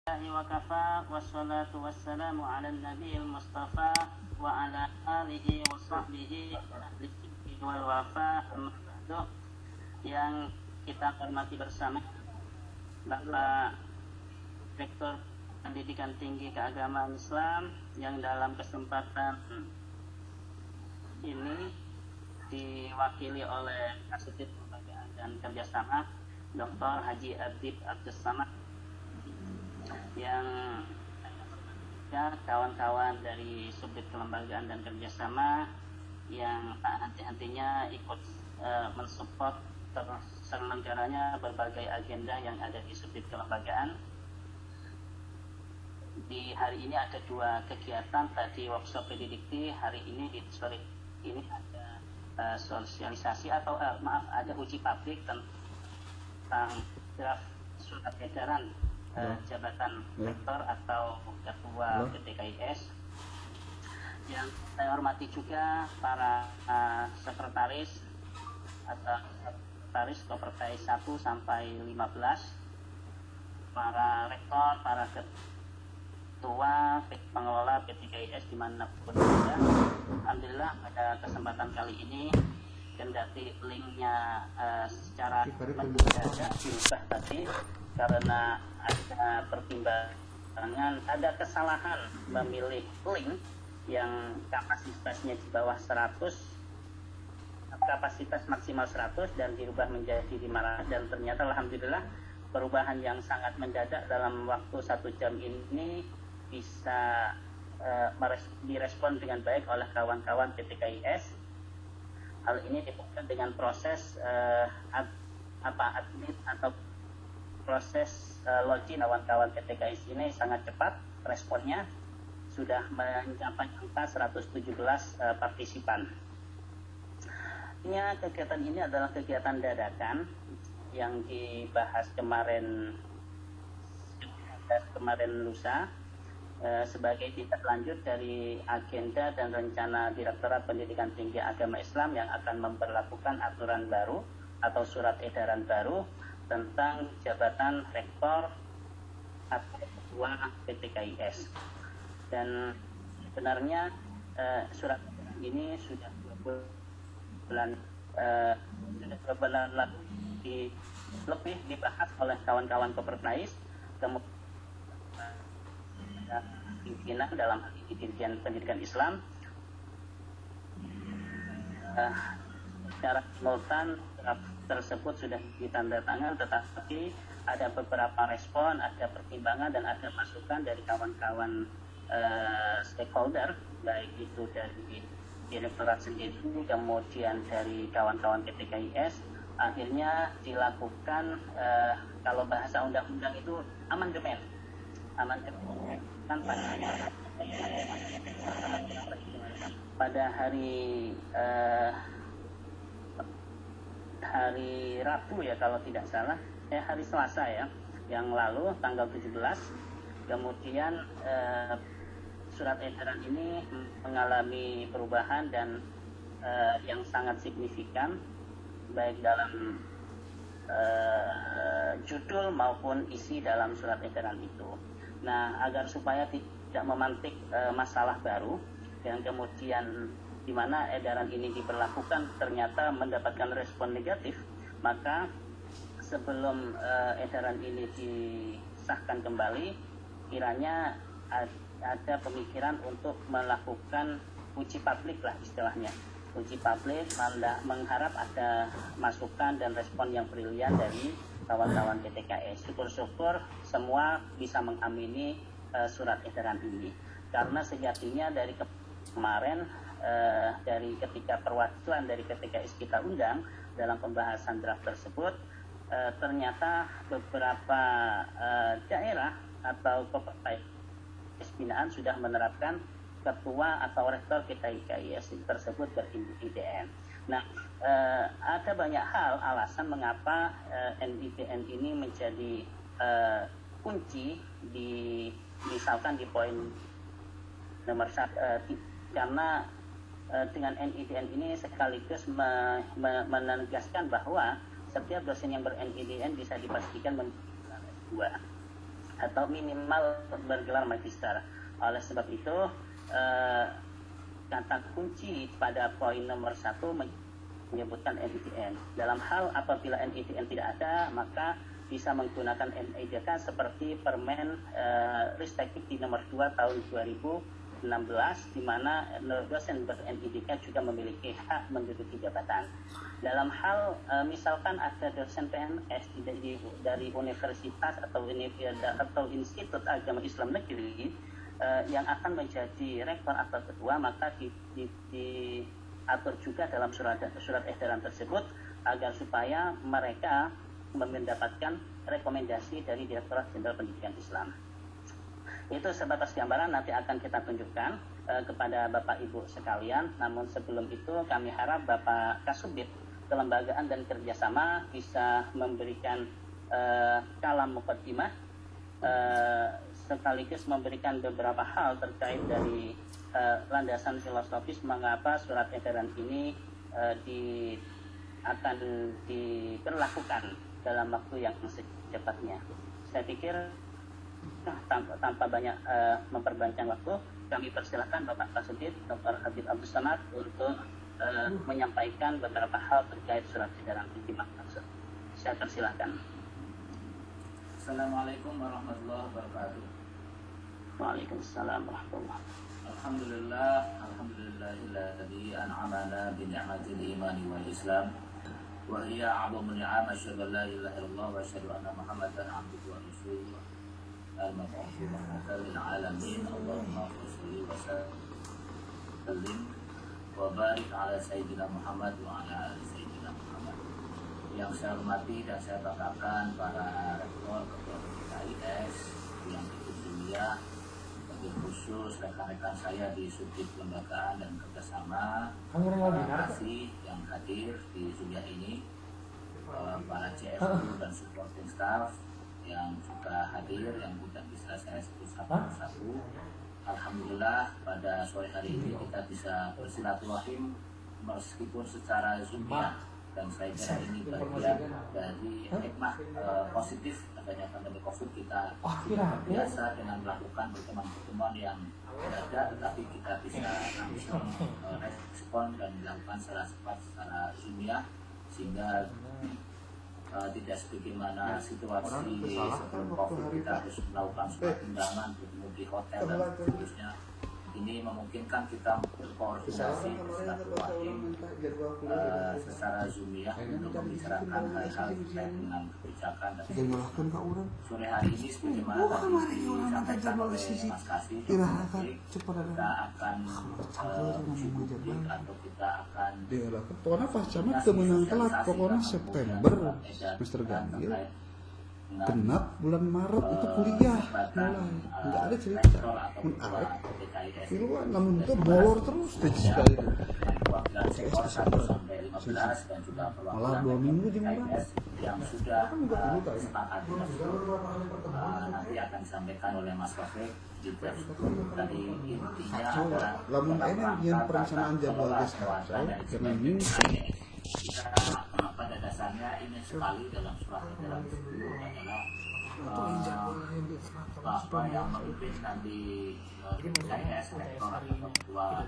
wa kafa wassalatu wassalamu ala nabiyil mustafa wa ala alihi wa sahbihi ahli sidqi wal wafa. Yang kita hormati bersama Bapak Rektor Pendidikan Tinggi Keagamaan Islam, yang dalam kesempatan ini diwakili oleh Kasubdit Kelembagaan dan Kerjasama Dr. Haji Adib Abdus Samad, yang kawan-kawan dari Subdit Kelembagaan dan Kerjasama yang tak henti-hentinya ikut mensupport terselenggaranya berbagai agenda yang ada di Subdit Kelembagaan. Di hari ini ada 2 kegiatan, tadi workshop pedidikti, hari ini di sore ini ada sosialisasi atau ada uji publik tentang draft surat edaran jabatan rektor atau ketua PTKIS. Yang saya hormati juga para sekretaris atau sekretaris Kopertais 1 sampai 15, para rektor, para ketua pengelola PTKIS dimanapun berada. Alhamdulillah pada kesempatan kali ini, kendati linknya secara mendadak diubah tadi karena ada pertimbangan, ada kesalahan memilih link yang kapasitasnya di bawah 100, kapasitas maksimal 100 dan dirubah menjadi 500, dan ternyata alhamdulillah perubahan yang sangat mendadak dalam waktu 1 jam ini bisa direspon dengan baik oleh kawan-kawan PTKIS. Hal ini dibuktikan dengan proses admin atau proses login kawan-kawan PTKIS ini sangat cepat, responnya sudah mencapai angka 117 partisipan. Kegiatan ini adalah kegiatan dadakan yang dibahas kemarin lusa sebagai tindak lanjut dari agenda dan rencana Direktorat Pendidikan Tinggi Agama Islam yang akan memberlakukan aturan baru atau surat edaran baru tentang jabatan rektor atau ketua PTKIS. Dan sebenarnya surat ini sudah 2 bulan lalu lebih dibahas oleh kawan-kawan Kopertais, kemudian pimpinan dalam hal ini Dirjen Pendidikan Islam secara simultan tersebut sudah ditandatangan, tetapi ada beberapa respon, ada pertimbangan dan ada masukan dari kawan-kawan stakeholder, baik itu dari direktorat sendiri, kemudian dari kawan-kawan PTKIS. Akhirnya dilakukan kalau bahasa undang-undang itu amandemen kan pada hari Rabu ya kalau tidak salah, hari Selasa ya yang lalu tanggal 17. Kemudian surat edaran ini mengalami perubahan dan yang sangat signifikan baik dalam judul maupun isi dalam surat edaran itu. Nah, agar supaya tidak memantik masalah baru yang kemudian di mana edaran ini diberlakukan ternyata mendapatkan respon negatif, maka sebelum edaran ini disahkan kembali, kiranya ada pemikiran untuk melakukan uji publik lah istilahnya. Uji publik, mengharap ada masukan dan respon yang brilian dari kawan-kawan PTKIS. Syukur-syukur semua bisa mengamini surat edaran ini, karena sejatinya dari kemarin dari ketika perwakilan dari PTKIS kita undang dalam pembahasan draft tersebut, ternyata beberapa daerah atau Kopertais binaan sudah menerapkan ketua atau rektor PTKIS tersebut ber-NIDN. Nah, ada banyak hal alasan mengapa NIDN ini menjadi kunci misalkan di poin nomor 1, karena dengan NIDN ini sekaligus menegaskan bahwa setiap dosen yang ber-NIDN bisa dipastikan menjadi S2. atau minimal bergelar magister. Oleh sebab itu kata kunci pada poin nomor 1 menyebutkan NIDN. Dalam hal apabila NIDN tidak ada, maka bisa menggunakan NIDK seperti Permen Risteknik di nomor 2 tahun 2016, di mana dosen ber-NIDK juga memiliki hak menduduki jabatan. Dalam hal misalkan ada dosen PNS dari universitas atau institut agama Islam negeri yang akan menjadi rektor atau ketua, maka diatur juga dalam surat edaran tersebut agar supaya mereka mendapatkan rekomendasi dari Direktorat Jenderal Pendidikan Islam. Itu sebatas gambaran, nanti akan kita tunjukkan kepada Bapak Ibu sekalian. Namun sebelum itu kami harap Bapak Kasubdit Kelembagaan dan Kerjasama bisa memberikan kalam muqaddimah sekaligus memberikan beberapa hal terkait dari landasan filosofis mengapa surat edaran ini akan diberlakukan dalam waktu yang secepatnya. Saya pikir tanpa banyak memperpanjang waktu, kami persilakan Bapak Kasubdit Dr. Habib Abdus Samad untuk menyampaikan beberapa hal terkait surat edaran ini maksud. Saya persilakan. Assalamualaikum warahmatullahi wabarakatuh. Waalaikumsalam warahmatullahi wabarakatuh. Alhamdulillahilladzi an'amana bi ni'matil imani wal islam wa hiya 'azamul ni'am, asyhadu an la ilaha illallah wa asyhadu anna Muhammadan 'abduhu wa rasuluhu al-mab'uutsu rahmatan lil 'alamin. Allahumma shalli wa sallim wa barik ala sayyidina Muhammad wa ala ali sayyidina Muhammad. Yang saya hormati dan saya banggakan para rektor, ketua PTKIS yang ikut kuliah, khusus rekan-rekan saya di Subdit Kelembagaan dan Kerjasama, terima kasih yang hadir di kuliah ini, para CFU dan supporting staff yang juga hadir, yang tidak bisa saya sebut satu-satu. Alhamdulillah pada sore hari ini kita bisa bersilaturahim meskipun secara Zoom ya, dan saya kira ini bagian dari hikmah positif adanya pandemi COVID. Kita biasa dengan melakukan pertemuan-pertemuan yang ada, tetapi kita bisa langsung respon dan dilakukan secara cepat secara Zoom-nya, sehingga tidak sebagaimana situasi sebelum COVID kita harus melakukan surat undangan bertemu di hotel dan seterusnya. Ini memungkinkan kita berkoordinasi bersilaturahim secara Zoom ya, untuk membicarakan hal-hal terkait dengan kebijakan dan sore hari ini sebagaimana tadi disampaikan oleh Mas Kasih, kita akan uji publik atau kita akan pokoknya pas camat kemenang telat, pokoknya September semester ganjil genap bulan Maret itu kuliah mulai nggak ada cerita menarik film namun itu molor terus sekali malah 2 minggu di mana yang sudah disepakati nanti akan disampaikan oleh Mas Taufik. Tadi intinya adalah lamun yang perencanaan jadwal jangan ini pada dasarnya ini sekali dalam surat edaran tersebut adalah bahwa yang memimpin nanti KIS rektor atau ketua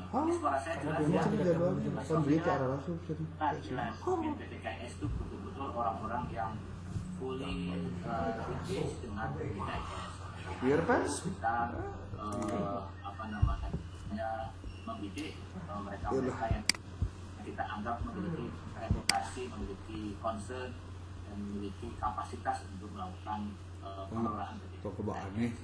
suara saya jelas ya, jelas pemimpin KIS itu betul-betul orang-orang yang fully engaged dengan KIS. Biar pas kita mendidik mereka yang kita anggap memiliki reputasi, memiliki concern, dan memiliki kapasitas untuk melakukan pengelolaan PTKIS.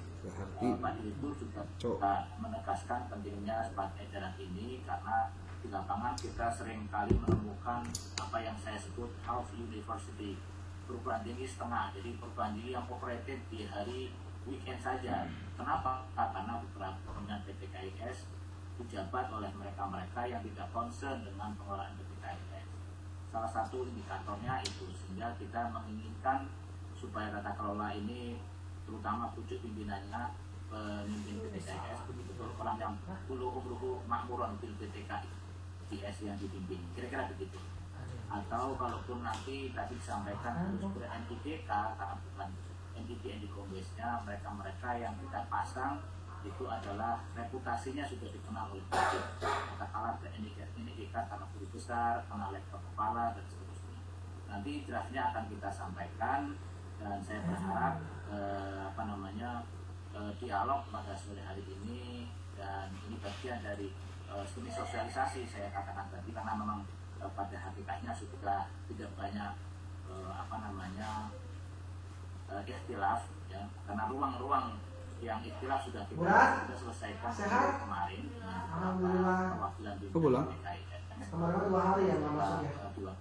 Pak Direktur juga menegaskan pentingnya surat edaran ini karena di lapangan kita sering kali menemukan apa yang saya sebut half university, perguruan tinggi setengah. Jadi perguruan tinggi yang operated di hari weekend saja. Kenapa? Karena beberapa pimpinan PTKIS dijabat oleh mereka-mereka yang tidak concern dengan pengelolaan PTKIS. Salah satu indikatornya itu, sehingga kita menginginkan supaya tata kelola ini, terutama pucuk pimpinannya, pemimpin PTKIS betul-betul orang yang uluh makmuron bil PTKIS yang dipimpin, kira-kira begitu. Atau kalaupun nanti tadi disampaikan harus ber-NIDK, karena bukan NIDN di Kombesnya, mereka-mereka yang kita pasang itu adalah reputasinya sudah dikenal oleh publik, katakanlah NIDK karena guru besar, karena lektor kepala dan seterusnya. Nanti draftnya akan kita sampaikan dan saya berharap dialog pada sore hari ini, dan ini bagian dari seni sosialisasi saya katakan tadi, karena memang pada hakikatnya sudah tidak banyak ikhtilaf ya, karena ruang-ruang yang ikhtilaf sudah kita selesaikan kemarin. Perwakilan di kemarin 2 hari yang nggak masuk ya.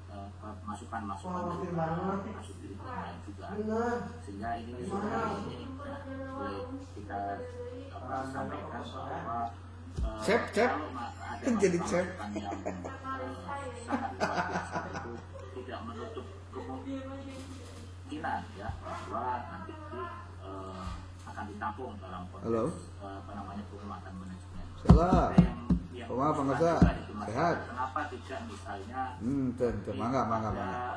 Masukan masuk di lain juga, sehingga ini sudah boleh kita sampaikan bahwa cep kan jadi cep sangat luar biasa itu tidak menutup kemungkinan ya bahwa nanti akan ditampung dalam konteks penguatan manajemen. salah yang Pangasa sehat. Kenapa tidak misalnya mangga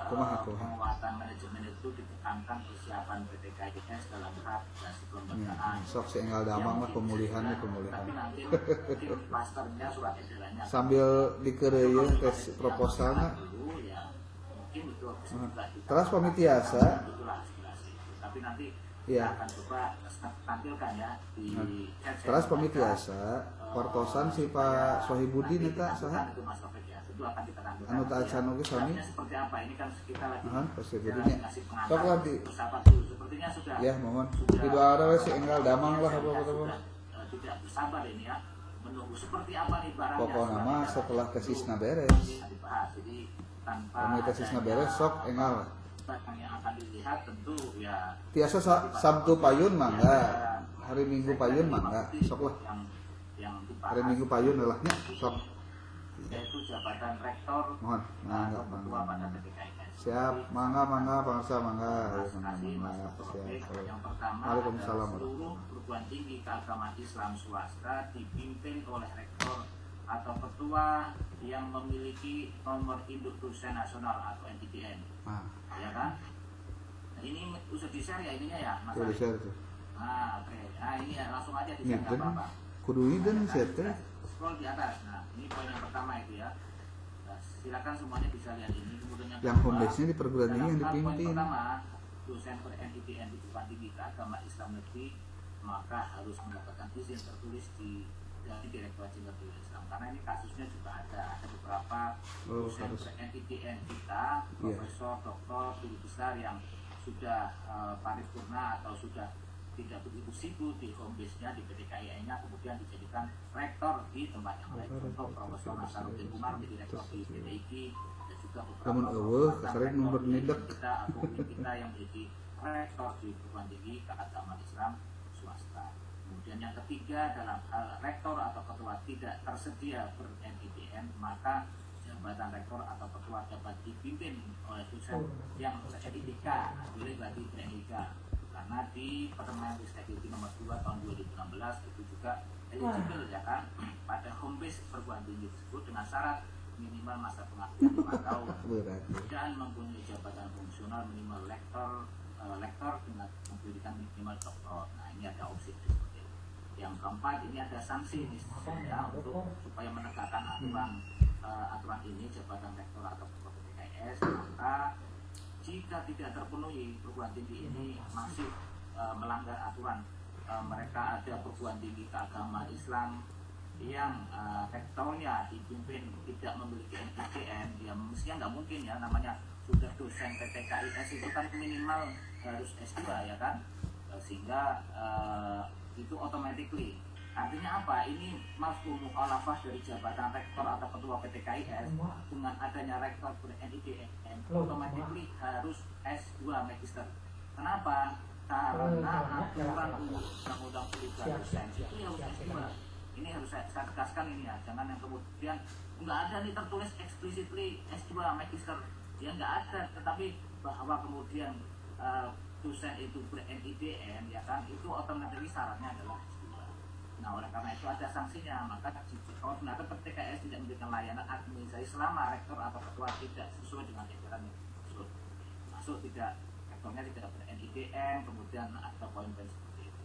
penguatan manajemen itu ditekankan persiapan PTKIS dalam hal kelembagaan. Sok seenggal damang lah pemulihannya. Tapi nanti klasternya surat edarannya sambil dikereyeun tes proposalna. Ya, mungkin itu juga terus pamitiasa. Itulah aspirasi. Tapi nanti Iya. akan coba tampilkan ya di Terus pamitiasa kortosan si Pak Sohibudin eta saha? itu Mas Taufik ya. Tentu akan kita tampilkan. Anu ta acan oge sami. Seperti apa ini kan kita lagi Pak Sohibudinnya. ngasih pengantar. Sok lah di Bersahabat dulu. Sepertinya sudah ya mohon. Di doa si enggal damang lah sudah, tidak bersabar ini ya menunggu seperti apa nih barangnya. Pokoknya mah setelah tesisna beres. Dibahas. Jadi tanpa Kami tesisna beres sok enggal. yang akan dilihat tentu ya Tiasa Sabtu payun mangga. Hari Minggu payun mangga. Sok lah. yang Hari Minggu payun lah nya sok. yaitu jabatan rektor Mohon mangga ketua pada PTKIS. Siap, mangga Bangsa mangga. Ayo mangga. Siap. Yang pertama Waalaikumsalam. seluruh perguruan tinggi keagamaan Islam swasta dipimpin oleh rektor atau ketua yang memiliki nomor induk dosen nasional atau NIDN. Ya kan? Nah, ini usah di-share ya ininya ya, Mas. Tuh di-share tuh. Nah, oke. Nah, ini ya langsung aja di-share enggak apa-apa. Kudu idan share teh. Scroll di atas. Nah, ini poin yang pertama itu ya. Nah, silakan semuanya bisa lihat ini. Kemudian Yang home base-nya di perguruan tinggi yang dipimpin. Poin pertama, dosen NIDN di perguruan tinggi keagamaan Islam negeri maka harus mendapatkan izin tertulis dari Direktorat Jenderal Pendidikan Islam, karena ini kasusnya juga ada beberapa dosen NIDN kita, profesor, doktor, guru besar yang sudah paripurna atau sudah tidak begitu sibuk di home base-nya di PTKIN-nya, kemudian dijadikan rektor di tempat yang lain. Contoh Profesor Nasaruddin Umar menjadi rektor di PTIG, dan juga beberapa nomor nidek kita atau kita yang menjadi rektor di perguruan tinggi keagamaan Islam swasta. Kemudian yang ketiga, dalam hal rektor atau ketua tidak tersedia ber-NIDN, maka jabatan rektor atau ketua dapat dipimpin oleh dosen yang NIDK, boleh bagi NIDK. Karena di Permen Ristek nomor 2 tahun 2016 itu juga eligible ya kan pada home base perguruan tinggi tersebut dengan syarat minimal masa pengabdian 5 tahun dan mempunyai jabatan fungsional minimal lektor dengan pendidikan minimal doktor. Nah, ini ada opsi seperti itu. Yang keempat, ini ada sanksi ya, untuk supaya menegakkan aturan ini jabatan rektor atau ketua PTKIS, maka jika tidak terpenuhi perguruan tinggi ini masih melanggar aturan, mereka ada perguruan tinggi keagamaan Islam yang rektornya dipimpin tidak memiliki NIDN, ya mestinya nggak mungkin ya, namanya sudah dosen PTKIS itu kan minimal harus S2 ya kan, sehingga itu automatically artinya apa? Ini mafhum mukhalafah dari jabatan rektor atau ketua PTKIS dengan adanya rektor ber-NIDN automatically harus S2 magister. Kenapa? Karena aturan undang-undang pendidikan dosen itu harus S2. Ini harus saya tegaskan ini ya, jangan yang kemudian nggak ada nih tertulis explicitly S2 magister, ya nggak ada, tetapi bahwa kemudian dosen itu ber-NIDN ya kan, itu otomatis syaratnya adalah S2. Nah, oleh karena itu ada sanksinya, maka kalau ternyata PTKIS tidak memberikan layanan administrasi selama rektor atau ketua tidak sesuai dengan edaran tersebut, masuk tidak rektornya tidak ber-NIDM, kemudian ada poin-poin seperti itu.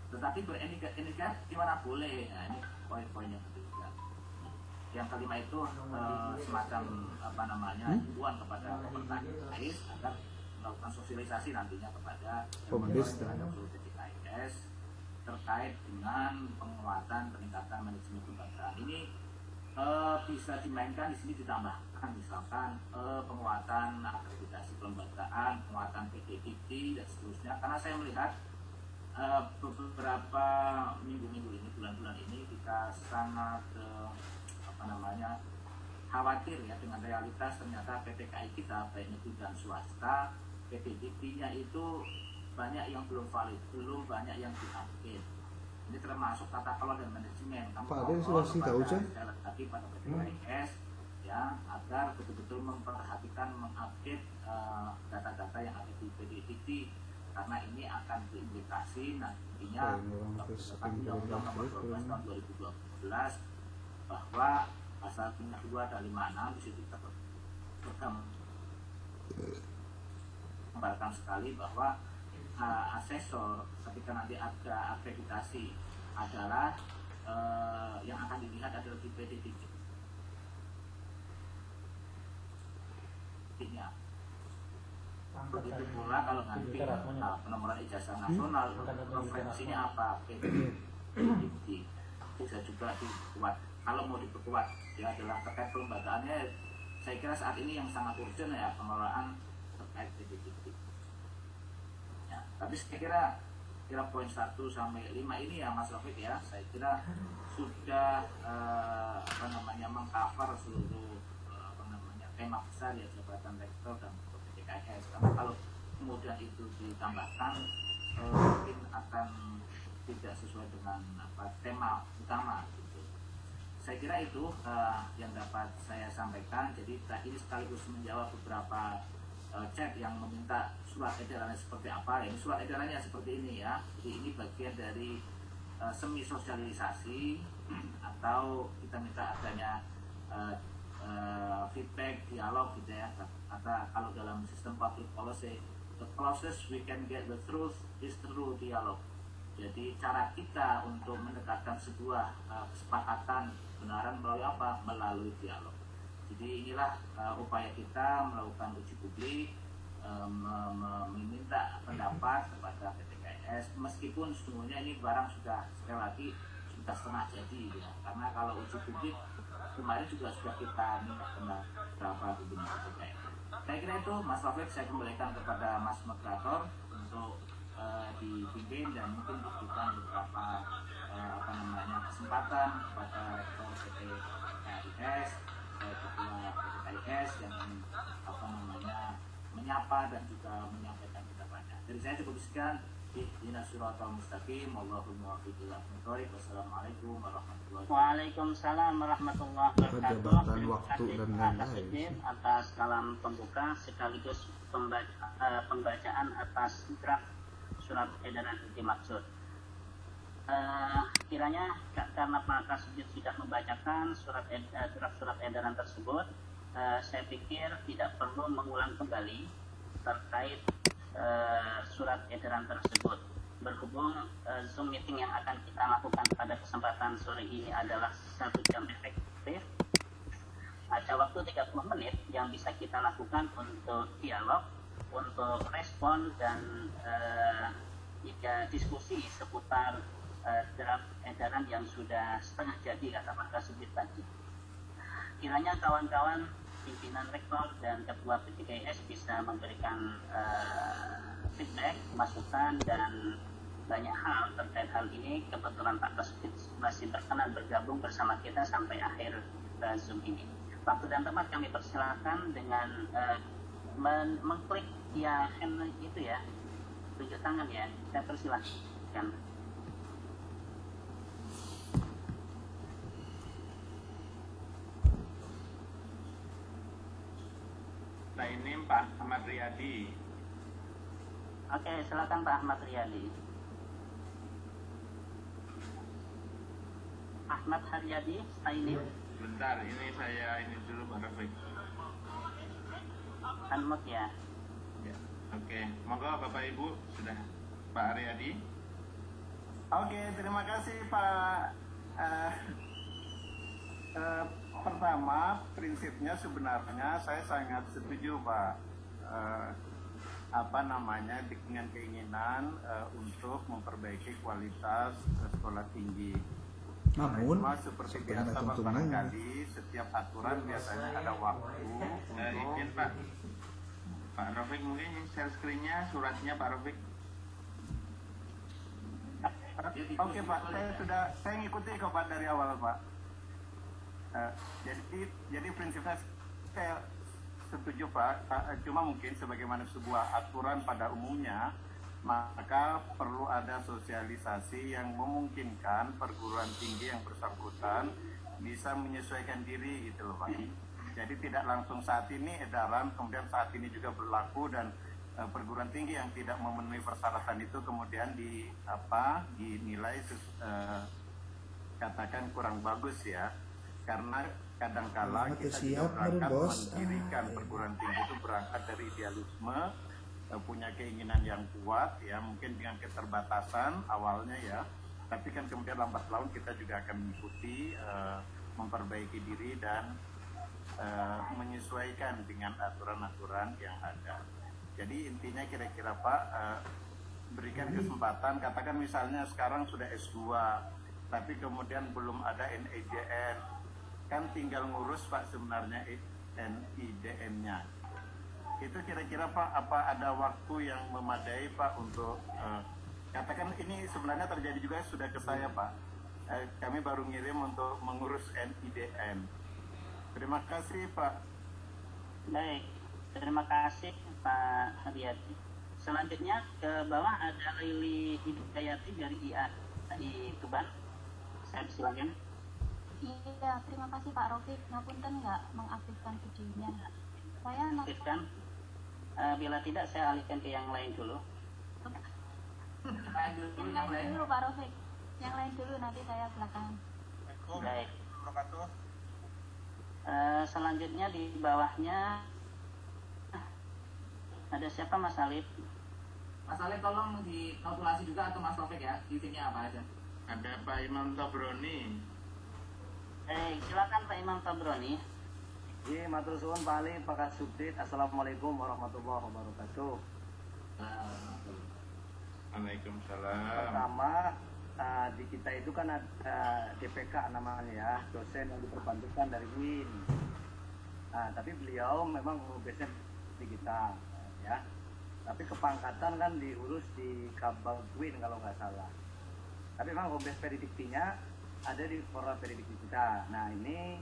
Tetapi ber-NIDM gimana boleh? Nah, ini poin-poin yang ketiga. Yang kelima itu semacam himbauan kepada pemerintah KIS agar melakukan sosialisasi nantinya kepada seluruh PTKIS terkait dengan penguatan peningkatan manajemen kelembagaan. Ini bisa dimainkan di sini, ditambahkan misalkan penguatan akreditasi kelembagaan, penguatan PDDT dan seterusnya. Karena saya melihat beberapa minggu-minggu ini, bulan-bulan ini kita sangat khawatir ya dengan realitas ternyata PTKI kita baik negeri dan swasta, PDDT-nya itu banyak yang belum valid, belum banyak yang diupdate. Ini termasuk tata kelola dan manajemen. Pak Ade sudah sih tahu kan? Lagi pada PTKIS ya, agar betul-betul memperhatikan mengupdate data-data yang ada di PDDT, karena ini akan berimplikasi nantinya Undang-Undang Nomor 12 Tahun 2012 bahwa pasal 2 dan 56 di situ tergambarkan sekali bahwa asesor ketika nanti ada akreditasi adalah yang akan dilihat adalah di PDDT-nya. Begitu pula kalau nanti penomoran ijazah nasional, referensinya apa, PDDT bisa juga dibuat. Kalau mau diperkuat ya adalah terkait kelembagaannya. Saya kira saat ini yang sangat urgent ya pengelolaan terkait PDDT. Ya, tapi saya kira poin 1 sampai 5 ini ya Mas Rafiq ya, saya kira sudah mengcover seluruh tema besar ya jabatan rektor dan PTKIS. Karena kalau kemudian itu ditambahkan mungkin akan tidak sesuai dengan tema utama. Saya kira itu yang dapat saya sampaikan. Jadi ini sekaligus menjawab beberapa chat yang meminta surat edarannya seperti apa. Ini surat edarannya seperti ini ya. Jadi ini bagian dari semi sosialisasi atau kita minta adanya feedback, dialog gitu ya. Kata kalau dalam sistem public policy, the closest we can get the truth is through dialog. Jadi cara kita untuk mendekatkan sebuah kesepakatan kebenaran melalui apa? Melalui dialog. Jadi inilah upaya kita melakukan uji publik, meminta pendapat kepada PTKIS, meskipun sesungguhnya ini barang sudah sekali lagi sudah setengah jadi ya. Karena kalau uji publik kemarin juga sudah kita minta pendapat pimpinan PTKIS. Saya kira itu Mas Rafiq, saya kembalikan kepada Mas Moderator untuk dipimpin dan mungkin diberikan beberapa kesempatan kepada rektor PTKIS, ketua PTKIS yang menyapa dan juga menyampaikan pendapatnya. Dari saya cukup sekian. Ihdinas siratal mustaqim, wallahul muwaffiq ila aqwamit thoriq. Wassalamualaikum warahmatullahi wabarakatuh. Waalaikumsalam warahmatullahi wabarakatuh. Jabatan waktu dan lain-lain atas kalam pembuka sekaligus pembacaan atas draft surat edaran dimaksud. Kiranya karena Pak Kasubdit sudah membacakan draft surat edaran tersebut, saya pikir tidak perlu mengulang kembali terkait surat edaran tersebut. Berhubung Zoom meeting yang akan kita lakukan pada kesempatan sore ini adalah 1 jam efektif, ada waktu 30 menit yang bisa kita lakukan untuk dialog, untuk respon dan diskusi seputar draft edaran yang sudah setengah jadi kata Pak Kasubdit tadi. Kiranya kawan-kawan pimpinan rektor dan ketua PTKIS bisa memberikan feedback, masukan dan banyak hal terkait hal ini. Kebetulan Pak Kasubdit masih berkenan bergabung bersama kita sampai akhir Zoom ini. Waktu dan tempat kami persilakan dengan mengklik ya hand itu ya, tunjuk tangan ya, saya persilahkan. Ini Pak Ahmad Riyadi. Oke, silakan Pak Ahmad Riyadi. Ahmad Haryadi, ini. Bentar, ini saya ini dulu Pak Rafiq. Unmute ya. Ya. Oke, monggo Bapak Ibu sudah Pak Aryadi. Oke, terima kasih Pak. Pertama, prinsipnya sebenarnya saya sangat setuju Pak. Dengan keinginan untuk memperbaiki kualitas sekolah tinggi. Namun seperti seperti biasa Pak, tuntunannya barangkali setiap aturan biasanya ada waktu untuk Izin Pak. Pak Rafiq mungkin share screen-nya, suratnya Pak Rafiq. Oke Pak, saya ngikuti kok Pak dari awal Pak. Jadi prinsipnya saya setuju Pak. Cuma mungkin sebagaimana sebuah aturan pada umumnya, maka perlu ada sosialisasi yang memungkinkan perguruan tinggi yang bersangkutan bisa menyesuaikan diri gitu loh Pak. Jadi tidak langsung saat ini edaran, kemudian saat ini juga berlaku, dan perguruan tinggi yang tidak memenuhi persyaratan itu kemudian dinilai katakan kurang bagus ya, karena kadangkala kita juga berangkat mendirikan perguruan tinggi itu berangkat dari idealisme, punya keinginan yang kuat ya, mungkin dengan keterbatasan awalnya ya, tapi kan kemudian lambat laun kita juga akan mengikuti, memperbaiki diri dan menyesuaikan dengan aturan-aturan yang ada. Jadi intinya kira-kira Pak, berikan kesempatan, katakan misalnya sekarang sudah S2 tapi kemudian belum ada NIDN, kan tinggal ngurus Pak sebenarnya NIDN-nya. Itu kira-kira Pak, apa ada waktu yang memadai Pak untuk katakan ini sebenarnya terjadi juga sudah ke saya Pak. Kami baru ngirim untuk mengurus NIDN. Terima kasih Pak. Baik, terima kasih Pak Haryadi. Selanjutnya ke bawah ada Lili Hidayati dari IAI Tuban. Saya silakan. Iya, terima kasih Pak Rafiq. Ngapunten nggak mengaktifkan videonya. Saya aktifkan. Bila tidak saya alihkan ke yang lain dulu. Yang lain dulu Pak Rafiq. Yang lain dulu, nanti saya belakangan. Baik. Selanjutnya di bawahnya ada siapa Mas Alif? Mas Alif tolong dikalkulasi juga, atau Mas Taufik ya, isinya apa aja. Ada Pak Imam Tabroni. Silakan Pak Imam Tabroni. Iya, matur suwun Pak Ali, Pak Kasubdit. Assalamualaikum warahmatullahi wabarakatuh. Waalaikumsalam. Pertama, di kita itu kan ada DPK namanya ya, dosen yang diperbantukan dari UIN. Nah, tapi beliau memang base di kita ya. Tapi kepangkatan kan diurus di Kabal UIN kalau nggak salah. Tapi memang home base prediktinya ada di Fora Predikti kita. Nah, ini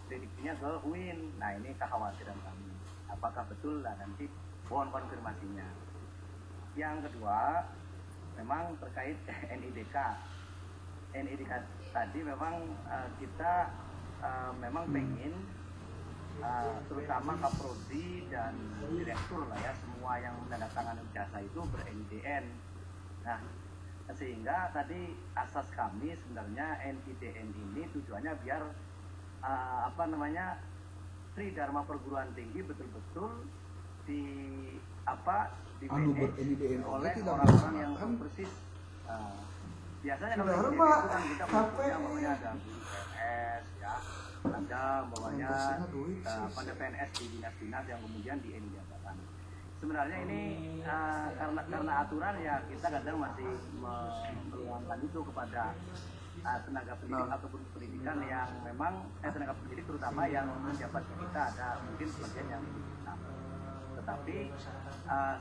prediksinya ke UIN. Nah, ini kekhawatiran kami. Apakah betul? Lah nanti mohon konfirmasinya. Yang kedua, memang terkait NIDK. NIDK tadi memang kita memang pengen terutama Kaprodi dan direktur lah ya, semua yang menandatangani jasa itu ber-NIDN. Nah, sehingga tadi asas kami sebenarnya NIDN ini tujuannya biar Tri Dharma Perguruan Tinggi betul-betul dimanage oleh orang-orang yang persis. Biasanya kalau itu kan kita punya ada PNS ya, ada bawahnya PNS di dinas-dinas yang kemudian di NIDN. Sebenarnya ini karena aturan ya, kita kadang masih meluangkan itu kepada tenaga pendidik ataupun pendidikan yang memang tenaga pendidik terutama yang menjabat di kita, ada mungkin sebagian yang tetapi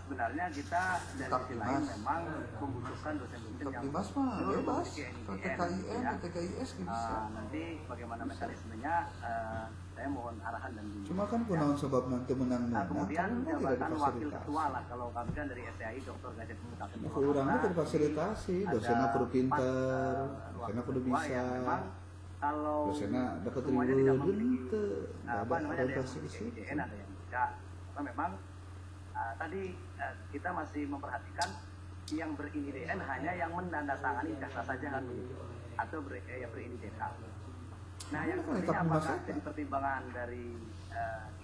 sebenarnya kita dari sisi lain memang membutuhkan dosen-dosen yang memiliki NIDN, TKIS nanti bagaimana mekanismenya saya mohon arahan dan bimbingan. Cuma kan kunaon sebab nanti menang kemudian jabatan wakil ketua lah, kalau kami kan dari STI Dr. Gajah Mutakin. Kurangnya terfasilitasi, dosennya perlu pinter, dosennya perlu bisa. Kalau dosennya dapat semuanya tidak memiliki ada orientasi ke situ. ada yang tidak. Karena memang tadi kita masih memperhatikan yang ber-NIDN hanya yang menandatangani jasa saja kan, atau ber-NIDK. Nah, yang sepertinya apakah jadi pertimbangan dari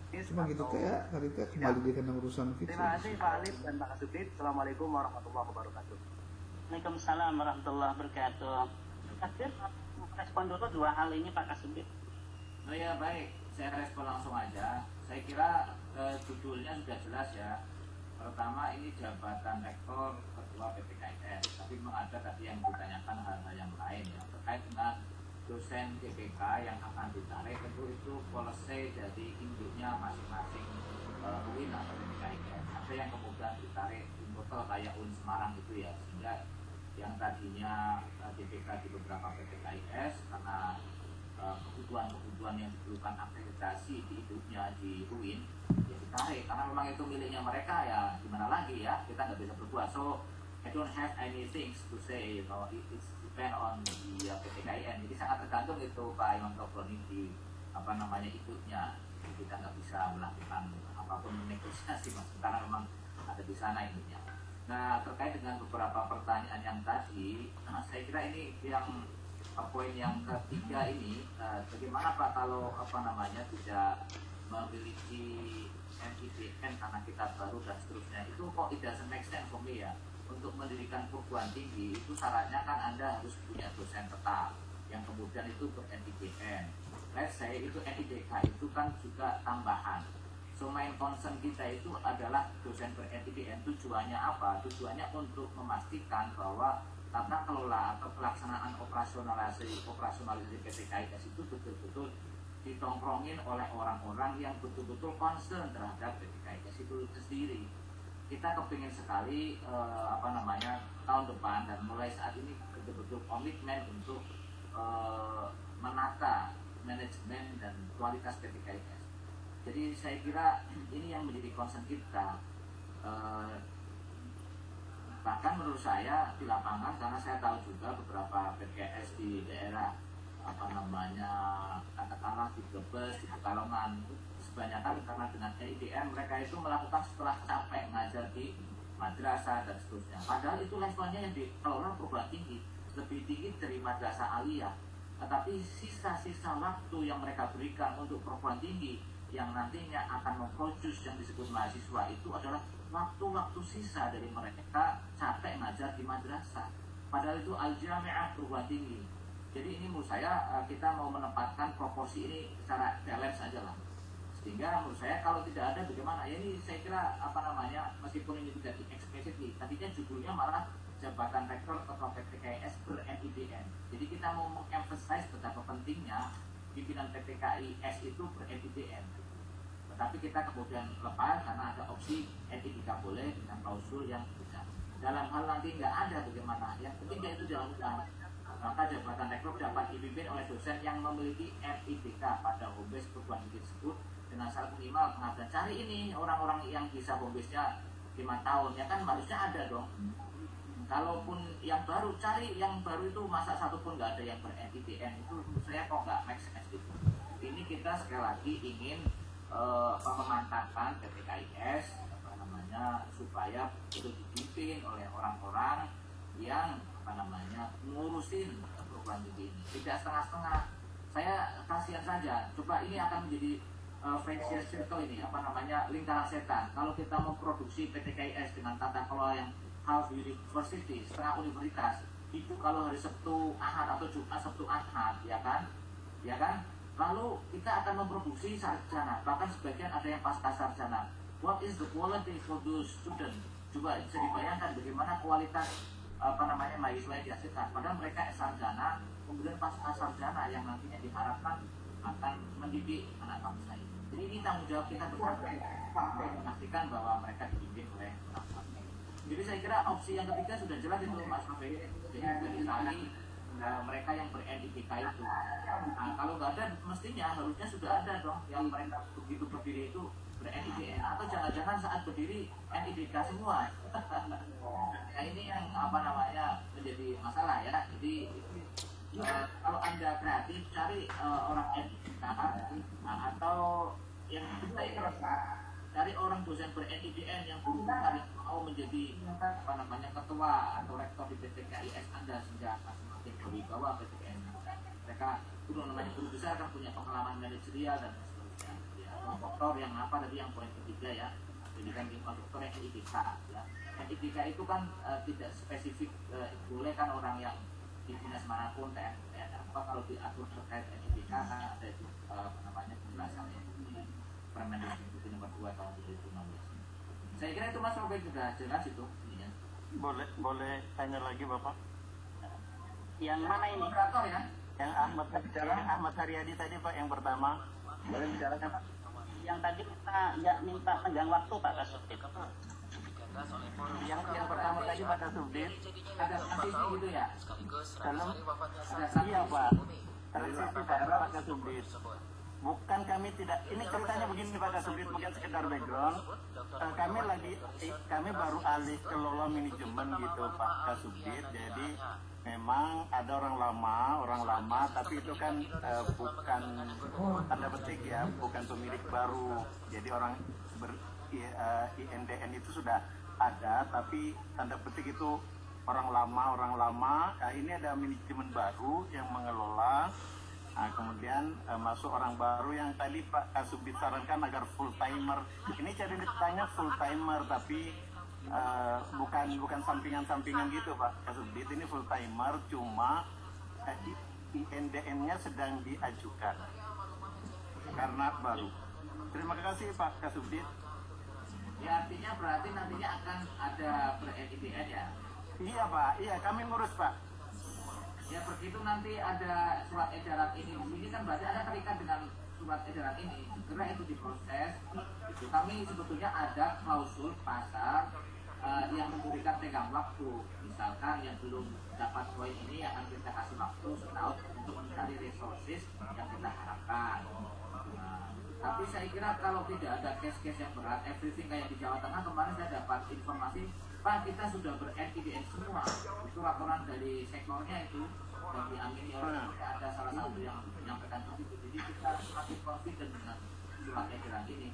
Cuma gitu teh ya, tadi teh kembali di kena urusan fikih. Terima kasih Pak Alif dan Pak Kasubdit. Assalamualaikum warahmatullahi wabarakatuh. Waalaikumsalam warahmatullahi wabarakatuh. Kasubdit, respon dulu dua hal ini Pak Kasubdit. Oh ya baik, saya respon langsung aja. Saya kira judulnya sudah jelas ya. Pertama ini jabatan rektor ketua PPKIS, tapi memang ada tadi yang ditanyakan hal-hal yang lain ya terkait dengan dosen PPK yang akan ditarik. Tentu itu policy dari induknya masing-masing UIN atau PPKIS. Ada yang kemudian ditarik in total kayak UIN Semarang itu ya, sehingga yang tadinya PPK di beberapa PPKIS karena kebutuhan-kebutuhan yang diperlukan akreditasi di hidupnya di UIN ya ditarik, karena memang itu miliknya mereka, ya gimana lagi ya, kita nggak bisa berbuat. So I don't have anything to say, it's depend on the PPKIN. Jadi sangat tergantung itu Pak Imam Tobroni di ikutnya. Jadi kita nggak bisa melakukan apapun negosiasi mas, karena memang ada di sana ininya. Nah terkait dengan beberapa pertanyaan yang tadi, saya kira ini yang poin yang ketiga ini, bagaimana Pak kalau tidak memiliki NIDN karena kita baru dan seterusnya, itu kok it doesn't make sense for me ya. Untuk mendirikan perguruan tinggi itu syaratnya kan Anda harus punya dosen tetap yang kemudian itu ber-NIDN. Let's say itu NIDK itu kan juga tambahan. So main concern kita itu adalah dosen ber-NIDN. Tujuannya apa? Tujuannya untuk memastikan bahwa tata kelola atau pelaksanaan operasionalisasi PPKIS itu betul-betul ditongkrongin oleh orang-orang yang betul-betul concern terhadap PPKIS itu sendiri. Kita kepingin sekali tahun depan dan mulai saat ini betul-betul komitmen untuk menata manajemen dan kualitas PPKIS. Jadi saya kira ini yang menjadi concern kita. Bahkan menurut saya di lapangan, karena saya tahu juga beberapa PPKIS di daerah katakanlah di Brebes, di Pekalongan, kebanyakan karena dengan NIDN mereka itu melakukan setelah capek ngajar di madrasah dan seterusnya. Padahal itu levelnya yang dikelola perguruan tinggi lebih tinggi dari madrasah aliyah. Tetapi sisa-sisa waktu yang mereka berikan untuk perguruan tinggi yang nantinya akan memproduce yang disebut mahasiswa itu adalah waktu-waktu sisa dari mereka capek ngajar di madrasah. Padahal itu al-jami'ah perguruan tinggi. Jadi ini menurut saya kita mau menempatkan proporsi ini secara balance saja lah. Sehingga menurut saya kalau tidak ada bagaimana? Ya ini saya kira meskipun ini tidak explicitly, tadinya judulnya malah jabatan rektor ketua PPKIS ber-NIDN. Jadi kita mau mengemphasize betapa pentingnya pimpinan PPKIS itu ber-NIDN. Tetapi kita kemudian lepas karena ada opsi NIDK boleh dengan klausul yang tidak. Dalam hal nanti nggak ada bagaimana? Yang penting itu dilakukan. Maka jabatan rektor dapat dipimpin oleh dosen yang memiliki NIDK pada home base perguruan tinggi tersebut dengan syarat minimal pengabdian. Cari ini orang-orang yang bisa home base-nya 5 tahun, ya kan harusnya ada dong. Kalaupun yang baru, cari yang baru itu masa satu pun nggak ada yang ber-NIDN, itu saya kok nggak make sense gitu. Ini kita sekali lagi ingin memantapkan PPKIS supaya itu dipimpin oleh orang-orang yang ngurusin perguruan tinggi ini, tidak setengah-setengah. Saya kasihan saja. Coba ini akan menjadi vicious circle ini, lingkaran setan. Kalau kita memproduksi PPKIS dengan tata kelola yang half university, setengah universitas, itu kalau hari Sabtu Ahad atau Jumat Sabtu Ahad, ya kan? Lalu kita akan memproduksi sarjana, bahkan sebagian ada yang pasca sarjana. What is the quality for those students? Coba bisa dibayangkan bagaimana kualitas mahasiswa yang dihasilkan. Padahal mereka sarjana, kemudian pasca sarjana yang nantinya diharapkan akan mendidik anak bangsa ini. Jadi ini tanggung jawab kita bersama, memastikan bahwa mereka dipimpin oleh orang-orang. Jadi saya kira opsi yang ketiga sudah jelas itu Mas Rafi. Jadi sudah disali mereka yang ber-NIDK itu. Nah, kalau nggak ada, mestinya harusnya sudah ada dong yang mereka begitu berdiri itu ber-NIDN, atau jangan-jangan saat berdiri NIDK semua. Nah ini yang menjadi masalah ya. Jadi kalau Anda kreatif cari orang NIDK atau yang cari orang dosen ber-NIDN yang berusaha yang mau menjadi ketua atau rektor di PPKIS Anda sehingga semakin berwibawa PPKN. Mereka guru besar kan punya pengalaman manajerial dan seterusnya. ya. Dokter yang apa tadi yang poin ketiga ya, pendidikan lingkungan dokter yang NIDK ya. NIDK itu kan tidak spesifik, boleh kan orang yang di dinas manapun apa kalau diatur terkait NIDK kan ada apa namanya penjelasannya di Permen nomor 2 tahun 2016. Saya kira itu Mas Robert sudah jelas itu ininya. Boleh tanya lagi Bapak? Yang mana ini? Operator ya? Yang Ahmad Haryadi tadi Pak, yang pertama. Boleh bicara Pak? Yang tadi minta tenggang waktu Pak Kasubdit. Yang pertama tadi Pak Kasubdit, Ada transisi gitu ya? dalam Ada iya Pak, transisi Pak Kasubdit. Bukan kami tidak, ini ceritanya begini Pak Kasubdit, mungkin sekedar background. Kami baru alih kelola manajemen gitu Pak Kasubdit. Jadi memang ada orang lama, tapi itu kan bukan tanda petik ya, bukan pemilik baru. Jadi orang INDN itu sudah ada, tapi tanda petik itu orang lama. Nah, ini ada manajemen baru yang mengelola. Nah, kemudian masuk orang baru yang tadi Pak Kasubdit sarankan agar full timer. Ini jadi ditanya full timer, tapi bukan sampingan gitu Pak Kasubdit. Ini full timer, cuma INDN-nya sedang diajukan karena baru. Terima kasih Pak Kasubdit. Ya artinya berarti nantinya akan ada ber-NIDN ya? Iya Pak, iya kami ngurus Pak. Ya begitu nanti ada surat edaran ini kan berarti ada terikat dengan surat edaran ini. Segera itu diproses. Itu kami sebetulnya ada klausul pasar yang memberikan tenggang waktu. Misalkan yang belum dapat poin ini akan kita kasih waktu setahun untuk mencari resources yang kita harapkan. Tapi saya kira kalau tidak ada case-case yang berat, everything kayak di Jawa Tengah kemarin saya dapat informasi, Pak kita sudah ber-NIDN semua. Itu laporan dari sektornya itu dan diamini oleh ada salah satu yang menyampaikan begitu. Jadi kita semakin confident dengan surat edaran ini.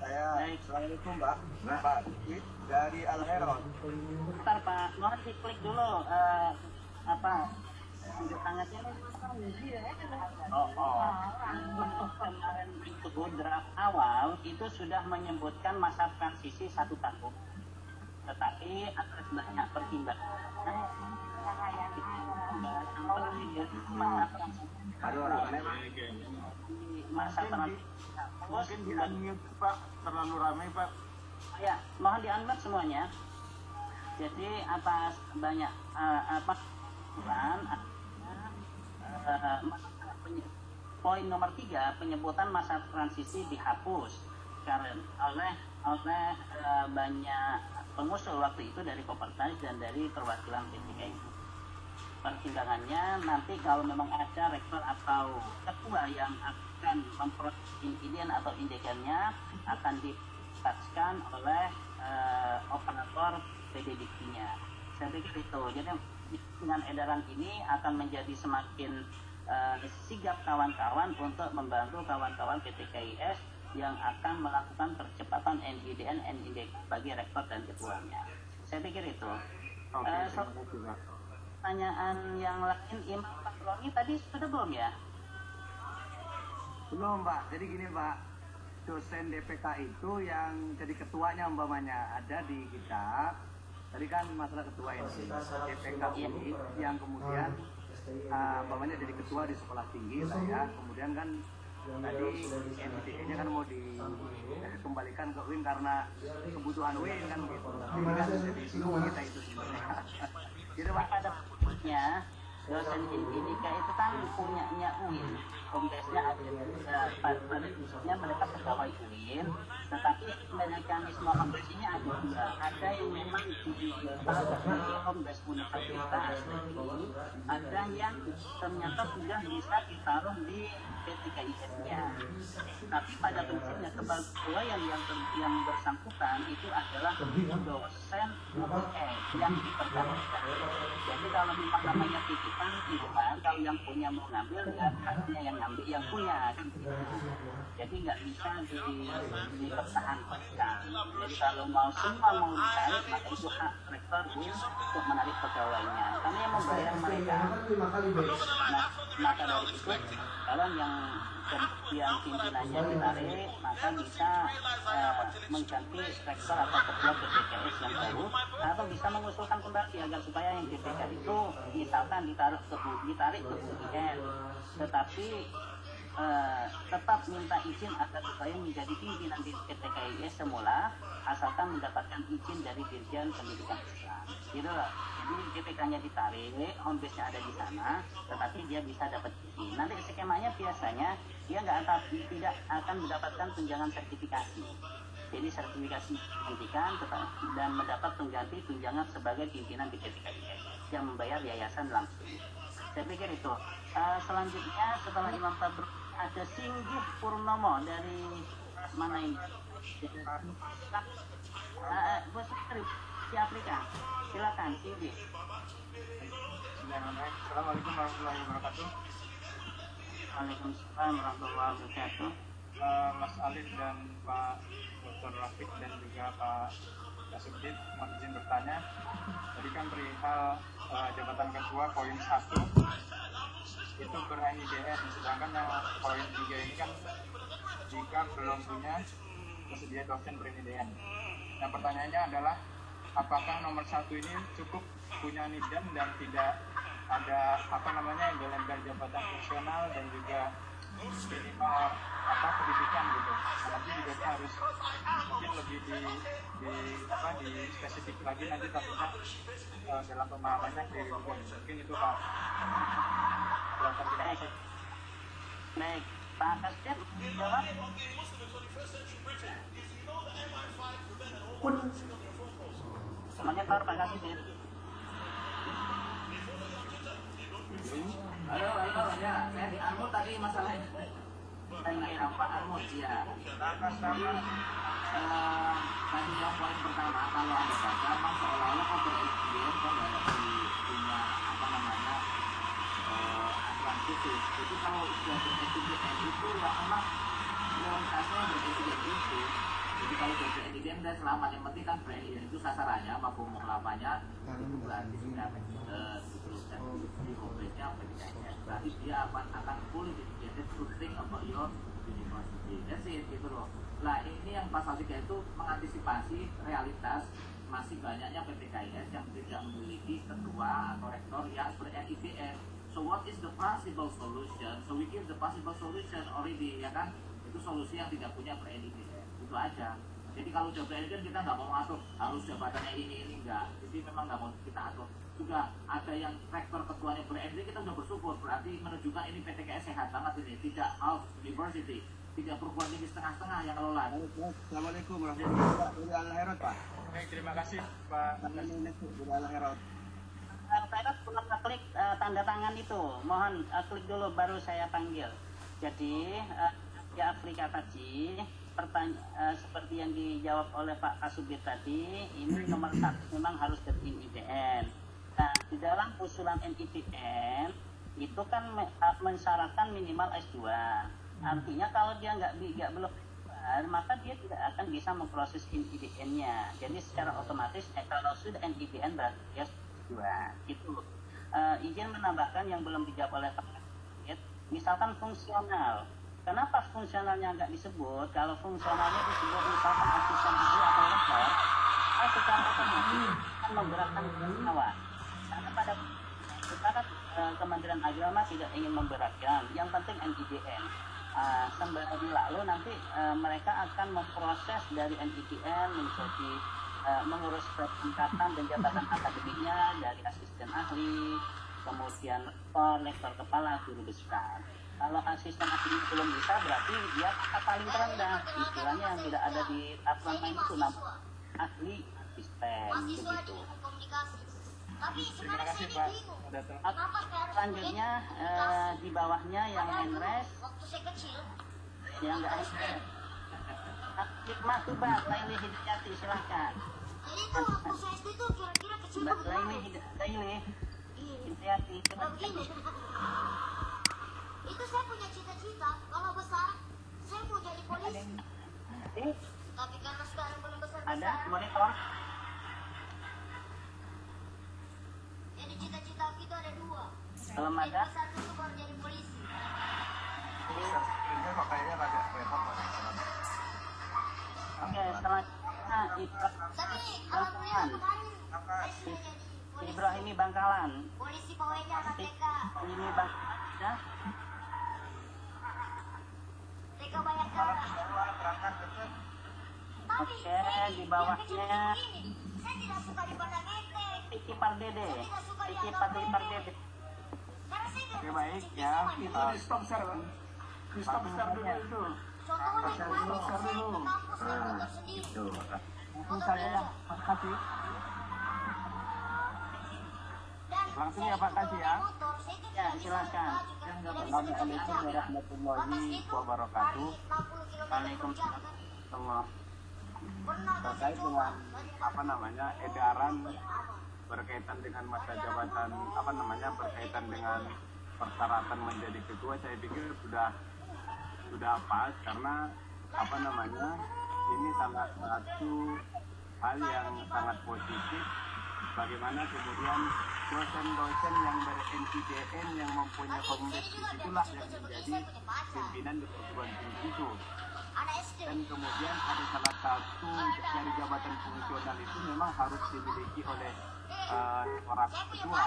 Saya Assalamualaikum Mbak. Pak dari Al Heron. Bentar Pak, mohon diklik dulu tangannya kemarin itu draft awal itu sudah menyebutkan masa transisi 1 tahun, tetapi atas banyak pertimbangan masa transisi Mungkin di unmute Pak, terlalu ramai Pak. ya, mohon di unmute semuanya. Jadi atas banyak poin nomor 3 penyebutan masa transisi dihapus karena oleh banyak pengusul waktu itu dari Kopertas dan dari perwakilan PTKI. Pertimbangannya nanti kalau memang ada rektor atau ketua yang akan memproses INDN atau INDK-nya akan ditaskan oleh operator PDDK-nya. Saya pikir itu. Jadi dengan edaran ini akan menjadi semakin sigap kawan-kawan untuk membantu kawan-kawan PTKIS yang akan melakukan percepatan NIDN, NIDK bagi rektor dan ketuanya. Saya pikir itu. Pertanyaan yang lain, Imam Patroni tadi sudah belum ya? Belum Pak, jadi gini Pak, dosen DPK itu yang jadi ketuanya umpamanya ada di kita. Tadi kan masalah ketua ini DPK ini yang kemudian umpamanya jadi ketua di sekolah tinggi lah ya. Kemudian kan tadi NIDN-nya kan mau dikembalikan ke UIN karena kebutuhan UIN kan gitu. Ini kan jadi kita itu sebenarnya. Jadi Pak Ada punya dosen INDK itu kan punyanya UIN, komdesnya pada prinsipnya mereka pegawai UIN, tetapi mekanisme komdes ini ada dua. Ada yang memang di komdes universitas, ada yang ternyata sudah bisa ditaruh di PTKIS-nya. Tapi pada prinsipnya kepegawaian yang bersangkutan itu adalah dosen UIN yang dipertahankan. Jadi kalau memang namanya titipan itu kan, kalau yang punya mau ngambil ya haknya yang ngambil yang punya kan. Jadi nggak bisa bertahan panjang. Jadi kalau semua mau ditarik, maka itu hak rektor untuk menarik pegawainya. Karena yang membayar mereka. Nah, maka dari itu, kalau yang kemudian pimpinannya ditarik, maka bisa mengganti rektor atau ketua BPKS yang baru, atau bisa mengusulkan kembali agar supaya yang BPK itu misalkan ditarik ke UIN, tetapi tetap minta izin agar supaya menjadi pimpinan di PTKIS semula, asalkan mendapatkan izin dari Dirjen Pendidikan Islam. Gitu loh. Jadi GPK-nya ditarik, home base-nya ada di sana, tetapi dia bisa dapat izin. Nanti skemanya biasanya dia tidak akan mendapatkan tunjangan sertifikasi. Jadi sertifikasi pendidikan dan mendapat tunjangan sebagai pimpinan di PTKIS yang membayar yayasan langsung. Saya pikir itu. Selanjutnya setelah Imam Tabruk ada Singgih Purnomo dari mana ini? Bos di Afrika. Silakan Singgih. Assalamualaikum warahmatullahi wabarakatuh. Waalaikumsalam warahmatullahi wabarakatuh. Mas Alif dan Pak Dr. Rafiq dan juga Pak Kasubdit, mohon izin bertanya. Tadi kan perihal jabatan ketua poin 1 itu ber-NIDN, sedangkan yang poin 3 ini kan jika belum punya tersedia dosen ber-NIDN. Nah, pertanyaannya adalah apakah nomor 1 ini cukup punya NIDN dan tidak ada embel-embel jabatan fungsional dan juga minimal pendidikan gitu. Nanti juga harus mungkin lebih di spesifik lagi nanti takutnya dalam pemahamannya keliru. Mungkin itu Pak. Baik, Pak Kasbet jawab. Semuanya keluar Pak Kasbet. Halo ya, saya di Armut tadi masalahnya. Pak Armut ya. Tadi yang poin pertama, kalau ada kata memang seolah-olah ber-NIDN kan punya aturan khusus. Jadi kalau sudah ber-NIDN itu ya memang prioritasnya ber-NIDN itu. Jadi kalau sudah ber-NIDN dan selamat, yang penting kan ber-NIDN itu sasarannya, mafhum mukhalafahnya itu berarti sudah dan di kompleknya pendidikannya. Berarti dia akan fully dedicated to think about your university. That's it, gitu loh. Nah, ini yang pasal 3 itu mengantisipasi realitas masih banyaknya PTKIS yang tidak memiliki ketua atau rektor yang ber-NIDN. So what is the possible solution? So we give the possible solution already, ya kan? Itu solusi yang tidak punya ber-NIDN. Itu aja. Jadi kalau udah ber-NIDN kita nggak mau mengatur harus jabatannya ini enggak. Jadi memang nggak mau kita atur. Juga ada yang rektor ketuanya ber-NIDN, kita udah bersyukur. Berarti menunjukkan ini PTKIS sehat banget ini. Tidak half university. Tidak perguruan tinggi setengah-setengah yang kelola. Assalamualaikum warahmatullahi wabarakatuh. Al-Herod, Pak. Baik, terima kasih Pak. Al-Herod. Saya belum klik tanda tangan itu. Mohon klik dulu baru saya panggil. Jadi di Afrika tadi seperti yang dijawab oleh Pak Kasubit tadi, ini nomor 1 memang harus ber-NIDN. Nah, di dalam usulan NIDN itu kan mensyaratkan minimal S2. Artinya kalau dia belum maka dia tidak akan bisa memproses NIDN-nya. Jadi secara otomatis kalau sudah NIDN berarti dia S2. Itu izin menambahkan yang belum dijawab oleh Pak Kasubit, misalkan fungsional. Kenapa fungsionalnya nggak disebut? Kalau fungsionalnya disebut misalkan asisten guru atau rektor, secara otomatis akan memberatkan kawan. Karena pada Kementerian Agama tidak ingin memberatkan. Yang penting NIDN. Sembari lalu nanti mereka akan memproses dari NIDN menjadi mengurus peningkatan dan jabatan akademiknya dari asisten ahli, kemudian lektor kepala, guru besar. Kalau asisten ahli belum bisa, berarti dia paling terendah. Istilahnya yang tidak ada di aturan main itu namanya ahli asisten begitu. Terima kasih Pak. Selanjutnya di bawahnya yang Menres, yang nggak ada. Hikmah Tuba, Laili Hidayati, silahkan. Jadi itu waktu saya SD itu kira-kira kecil Mbak Laili Hidayati, begini. Itu saya punya cita-cita kalau besar saya mau jadi polisi. Tapi karena sekarang belum besar. Ada monitor? Jadi cita-cita kita ada 2. Belum ada. Satu tuh baru jadi polisi. Ini kok kayaknya agak repot. Oke, selanjutnya Tapi alhamdulillah kemarin saya sudah jadi polisi. Ibrahimi Bangkalan. Polisi pawainya KPK. Ini Bangkalan ya. TK Bayangkara. Tapi Oke, di bawahnya saya tidak suka dipandang enteng. Tiki Pardede. Tiki Pardede. Karena saya tidak Oke, baik ya. Itu di stop share, Bang. Di stop share dulu itu. contohnya naik motor saya ke kampus naik motor sendiri. Itu. Motor Saya ya, beda. Pak Kasih. Dan Langsung saya ya, Pak, itu kasih kalau ya. naik motor, saya itu Ya, tidak bisa silakan. laju kan, tidak bisa Assalamualaikum kencang. warahmatullahi wabarakatuh. 60 km per Waalaikumsalam. jam kan. Allah. Pernah kan saya Terkait coba. dengan apa namanya edaran berkaitan dengan masa jabatan berkaitan dengan persyaratan menjadi ketua, saya pikir sudah pas karena ini salah satu hal yang sangat positif bagaimana kemudian dosen-dosen yang ber-NPDN yang mempunyai kompetensi itulah yang menjadi pimpinan di perguruan tinggi itu. Anak SD. Dan kemudian ada salah satu dari jabatan fungsional itu memang harus dimiliki oleh orang ketua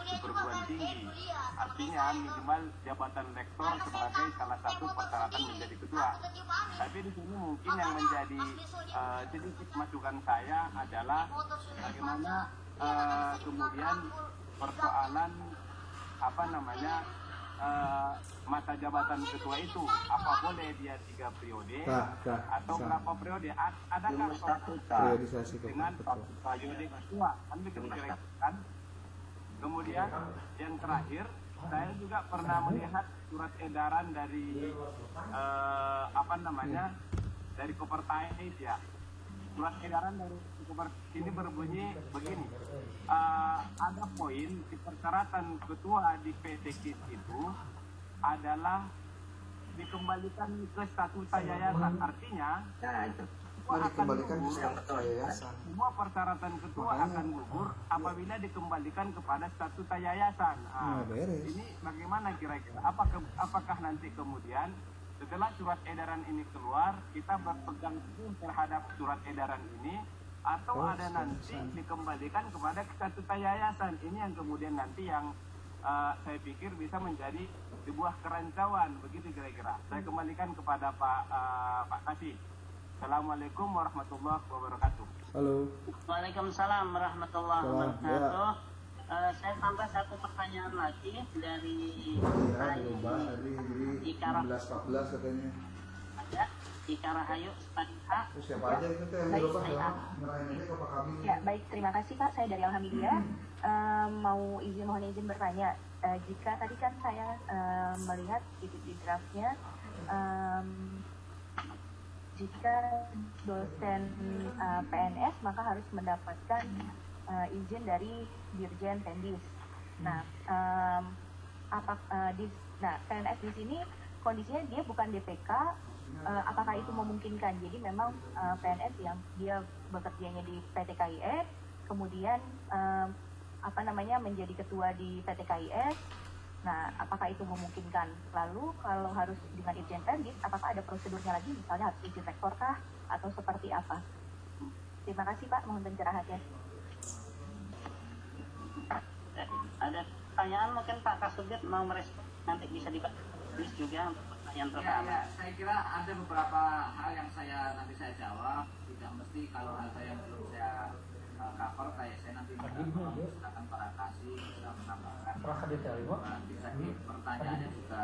di perguruan tinggi. Artinya minimal jabatan rektor sebagai salah satu persyaratan menjadi ketua. Tapi di sini mungkin yang menjadi sedikit masukan saya adalah bagaimana kemudian persoalan masa jabatan ketua itu, apa boleh dia 3 periode atau berapa periode? Adakah Periodisasi dengan periode ketua? Kan begitu kira-kira. Kemudian yang terakhir, saya juga pernah melihat surat edaran dari dari Kopertais ya. Surat edaran dari Kopertais ini berbunyi begini. Ada poin di persyaratan ketua di PT KIS itu adalah dikembalikan ke statuta yayasan. Artinya dikembalikan ke statuta yayasan. Semua persyaratan ketua akan gugur apabila dikembalikan kepada statuta yayasan. Beres. Ini bagaimana kira-kira? Apakah nanti kemudian setelah surat edaran ini keluar, kita berpegang teguh terhadap surat edaran ini, atau ada nanti dikembalikan kepada statuta yayasan? Ini yang kemudian nanti yang saya pikir bisa menjadi sebuah kerancuan, begitu kira-kira. Saya kembalikan kepada Pak Kasih. Assalamualaikum warahmatullahi wabarakatuh. Halo. Waalaikumsalam warahmatullahi wabarakatuh. Saya tambah satu pertanyaan lagi dari Ika 16-14 katanya. Ada Ika Rahayu Spaniha. Siapa aja itu yang dirubah ngerahin aja ke Pak Kabin. Ya, baik, terima kasih Pak. Saya dari Alhamdulillah. Mohon izin bertanya. Jika tadi kan saya melihat di draftnya, jika dosen PNS maka harus mendapatkan izin dari Dirjen Pendis. Nah, PNS di sini kondisinya dia bukan DPK. Apakah itu memungkinkan? Jadi memang PNS yang dia bekerjanya di PT KIS, kemudian menjadi ketua di PT KIS. Nah, apakah itu memungkinkan? Lalu kalau harus dengan Dirjen Pendis, apakah ada prosedurnya lagi? Misalnya harus izin rektor kah? Atau seperti apa? Terima kasih Pak, mohon pencerahannya. Ada pertanyaan mungkin Pak Kasubdit mau merespon, nanti bisa dibahas juga untuk pertanyaan pertama. Ya, saya kira ada beberapa hal yang nanti saya jawab. Tidak mesti kalau ada yang belum saya cover, kayak saya nanti silakan para kasih bisa menambahkan. Bisa pertanyaannya juga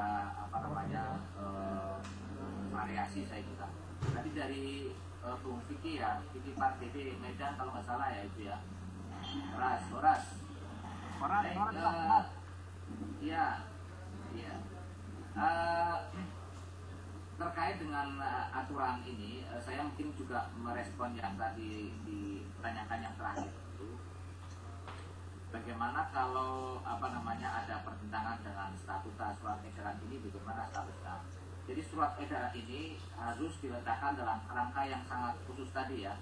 variasi saya kira. Tadi dari Bung Vicky ya, Vicky Pardede Medan kalau nggak salah ya itu ya. Horas. Terkait dengan aturan ini, saya mungkin juga merespon yang tadi ditanyakan yang terakhir itu. Bagaimana kalau ada pertentangan dengan statuta surat edaran ini, bagaimana statusnya? Jadi surat edaran ini harus diletakkan dalam kerangka yang sangat khusus tadi ya.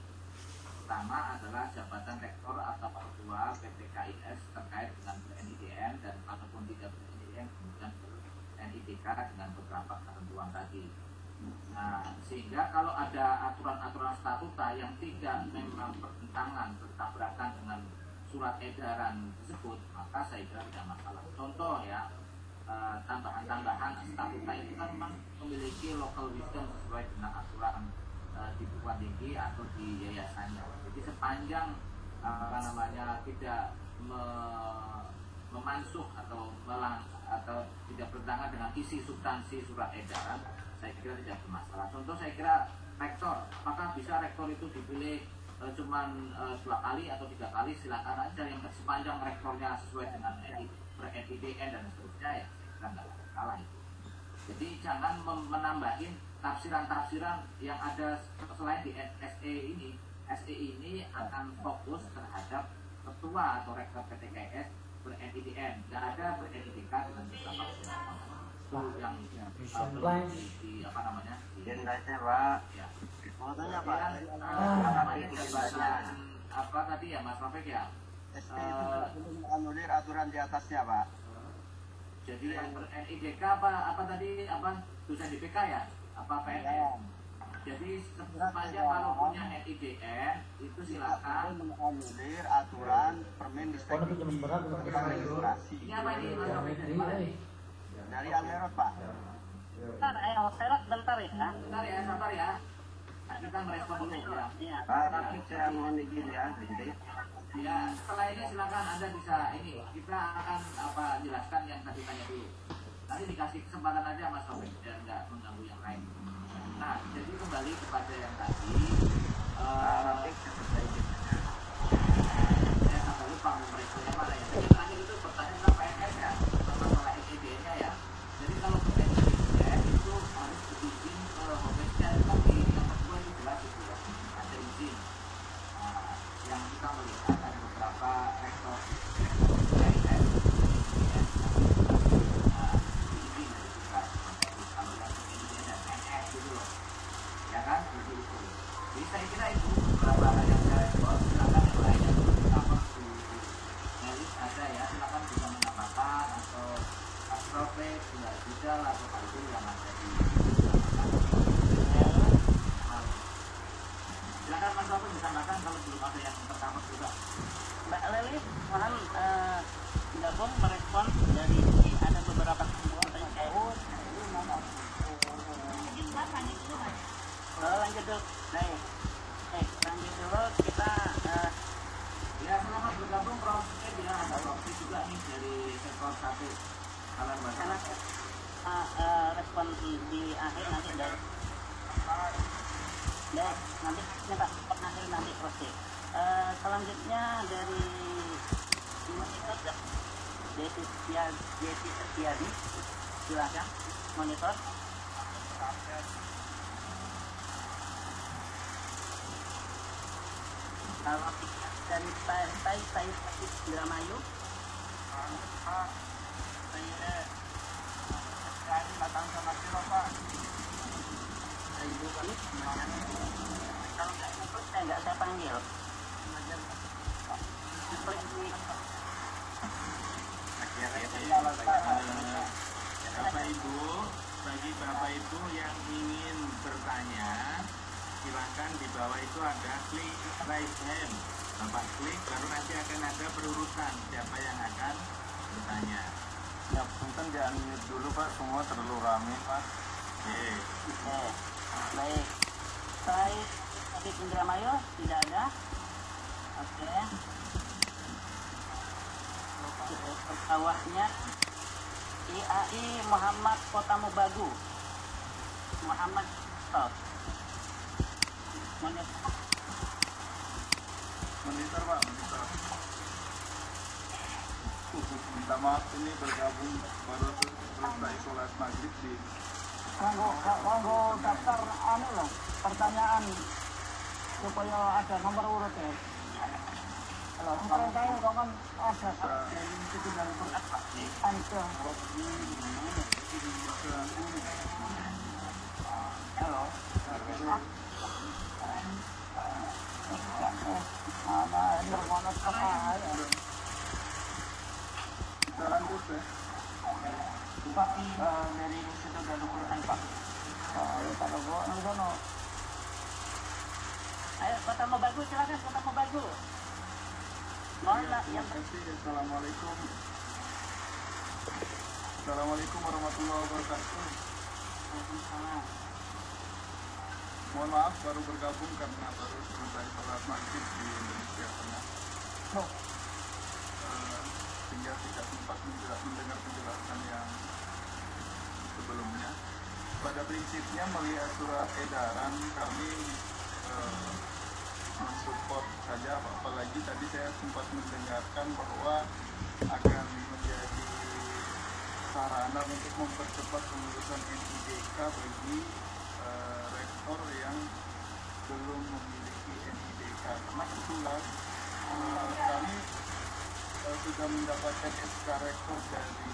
Pertama adalah jabatan rektor atau ketua PPKIS terkait dengan NIDN, dan ataupun tidak NIDN kemudian NIDK dengan beberapa ketentuan tadi. Nah, sehingga kalau ada aturan-aturan statuta yang tidak memang bertentangan, bertabrakan dengan surat edaran tersebut, maka saya kira tidak masalah. Contoh ya, tambahan-tambahan statuta itu kan memang memiliki local wisdom sesuai dengan aturan di perguruan tinggi atau di yayasannya. Jadi sepanjang tidak memansuh atau tidak bertentangan dengan isi substansi surat edaran, saya kira tidak bermasalah. Contoh saya kira rektor, apakah bisa rektor itu dipilih cuman 2 kali atau 3 kali, silakan aja, yang sepanjang rektornya sesuai dengan NIDN dan seterusnya ya kita nggak salah itu. Jadi jangan menambahin tafsiran-tafsiran yang ada selain di SE ini. SE ini akan fokus terhadap ketua atau rektor PTKS ber-NIDN, nggak ada ber-NIDK dengan beberapa itu yang di apa namanya? Pak. Ya. Mau tanya Pak. Apa tadi ya Mas Rafiq ya? SE itu menganulir aturan di atasnya Pak. Jadi yang ber-NIDK apa tadi, apa dosen DPK ya? Apa PNS? Jadi sepanjang kalau punya NIDN itu silakan menganulir aturan Permendikbud. Ini apa ini Mas Rafiq dari mana nih? Dari Alherot Pak. Bentar, Alherot bentar ya. Bentar ya, sabar ya. Kita merespon dulu ya. Pak Rafiq, saya mohon izin ya. Ya, setelah ini silakan Anda bisa ini. Kita akan jelaskan yang tadi tanya dulu. Nanti dikasih kesempatan aja Mas Taufik biar nggak mengganggu yang lain. Nah, jadi kembali kepada yang tadi. Saya sampai lupa memeriksa mana ya. Jadi terakhir itu pertanyaan tentang PNS ya, masalah NIDN-nya ya. Jadi kalau PNS itu harus berizin ke homepage-nya, tapi yang kedua itu jelas itu ya, ada izin. Yang kita melihat ada beberapa rektor PNS, izin dari kita. Kalau yang NIDN dan PNS gitu loh, ya kan? Jadi saya kira itu beberapa yang saya respon. Silakan yang lain yang pertama Melis ada ya, silakan bisa menambahkan atau Astrofek juga bisa lah, atau itu yang ada di silakan Mas Taufik ditambahkan kalau belum ada yang pertama juga. Mbak Lelis, mohon gabung merespon dari ada beberapa kesimpulan tadi saya. Lanjut dulu. Baik. Lanjut dulu kita ya selamat bergabung Prof. Ya ada Prof. juga nih dari sektor 1 alam bahasa. Respon di akhir nanti dari nanti minta akhir nanti proses. Selanjutnya dari monitor Desi Setiadi, silakan monitor. Kalau dari saya Indramayu, saya datang sama Siro Pak. Ibu Khalid, kalau nggak ikut saya panggil. Bapak Ibu, bagi Bapak Ibu yang ingin bertanya, silakan di bawah itu ada klik raise hand. Bapak klik, baru nanti akan ada perurutan siapa yang akan bertanya. Ya, punten jangan mute dulu Pak, semua terlalu ramai Pak. Baik. Saya di Indramayu tidak ada. Oke. Bawahnya IAI Muhammad Kota Mubagu. Muhammad Stop. Monitor Pak, monitor. Minta maaf ini bergabung baru selesai sholat maghrib di Monggo daftar lah pertanyaan supaya ada nomor urut ya. Kalau saya kan ada itu dari Halo. Pak, dari situ udah lukuran Pak. Kalau gua nanggono. Ayo, Kota Mobagu, silakan Kota Mobagu. Mohon yang Assalamualaikum. Assalamualaikum warahmatullahi wabarakatuh. Waalaikumsalam. Mohon maaf baru bergabung karena baru selesai sholat maghrib di Indonesia Tengah. Sehingga tidak sempat mendengar penjelasan yang sebelumnya. Pada prinsipnya melihat surat edaran kami mensupport saja, apalagi tadi saya sempat mendengarkan bahwa akan menjadi sarana untuk mempercepat pengurusan NIDK bagi rektor yang belum memiliki NIDK. Karena kebetulan kami sudah mendapatkan SK rektor dari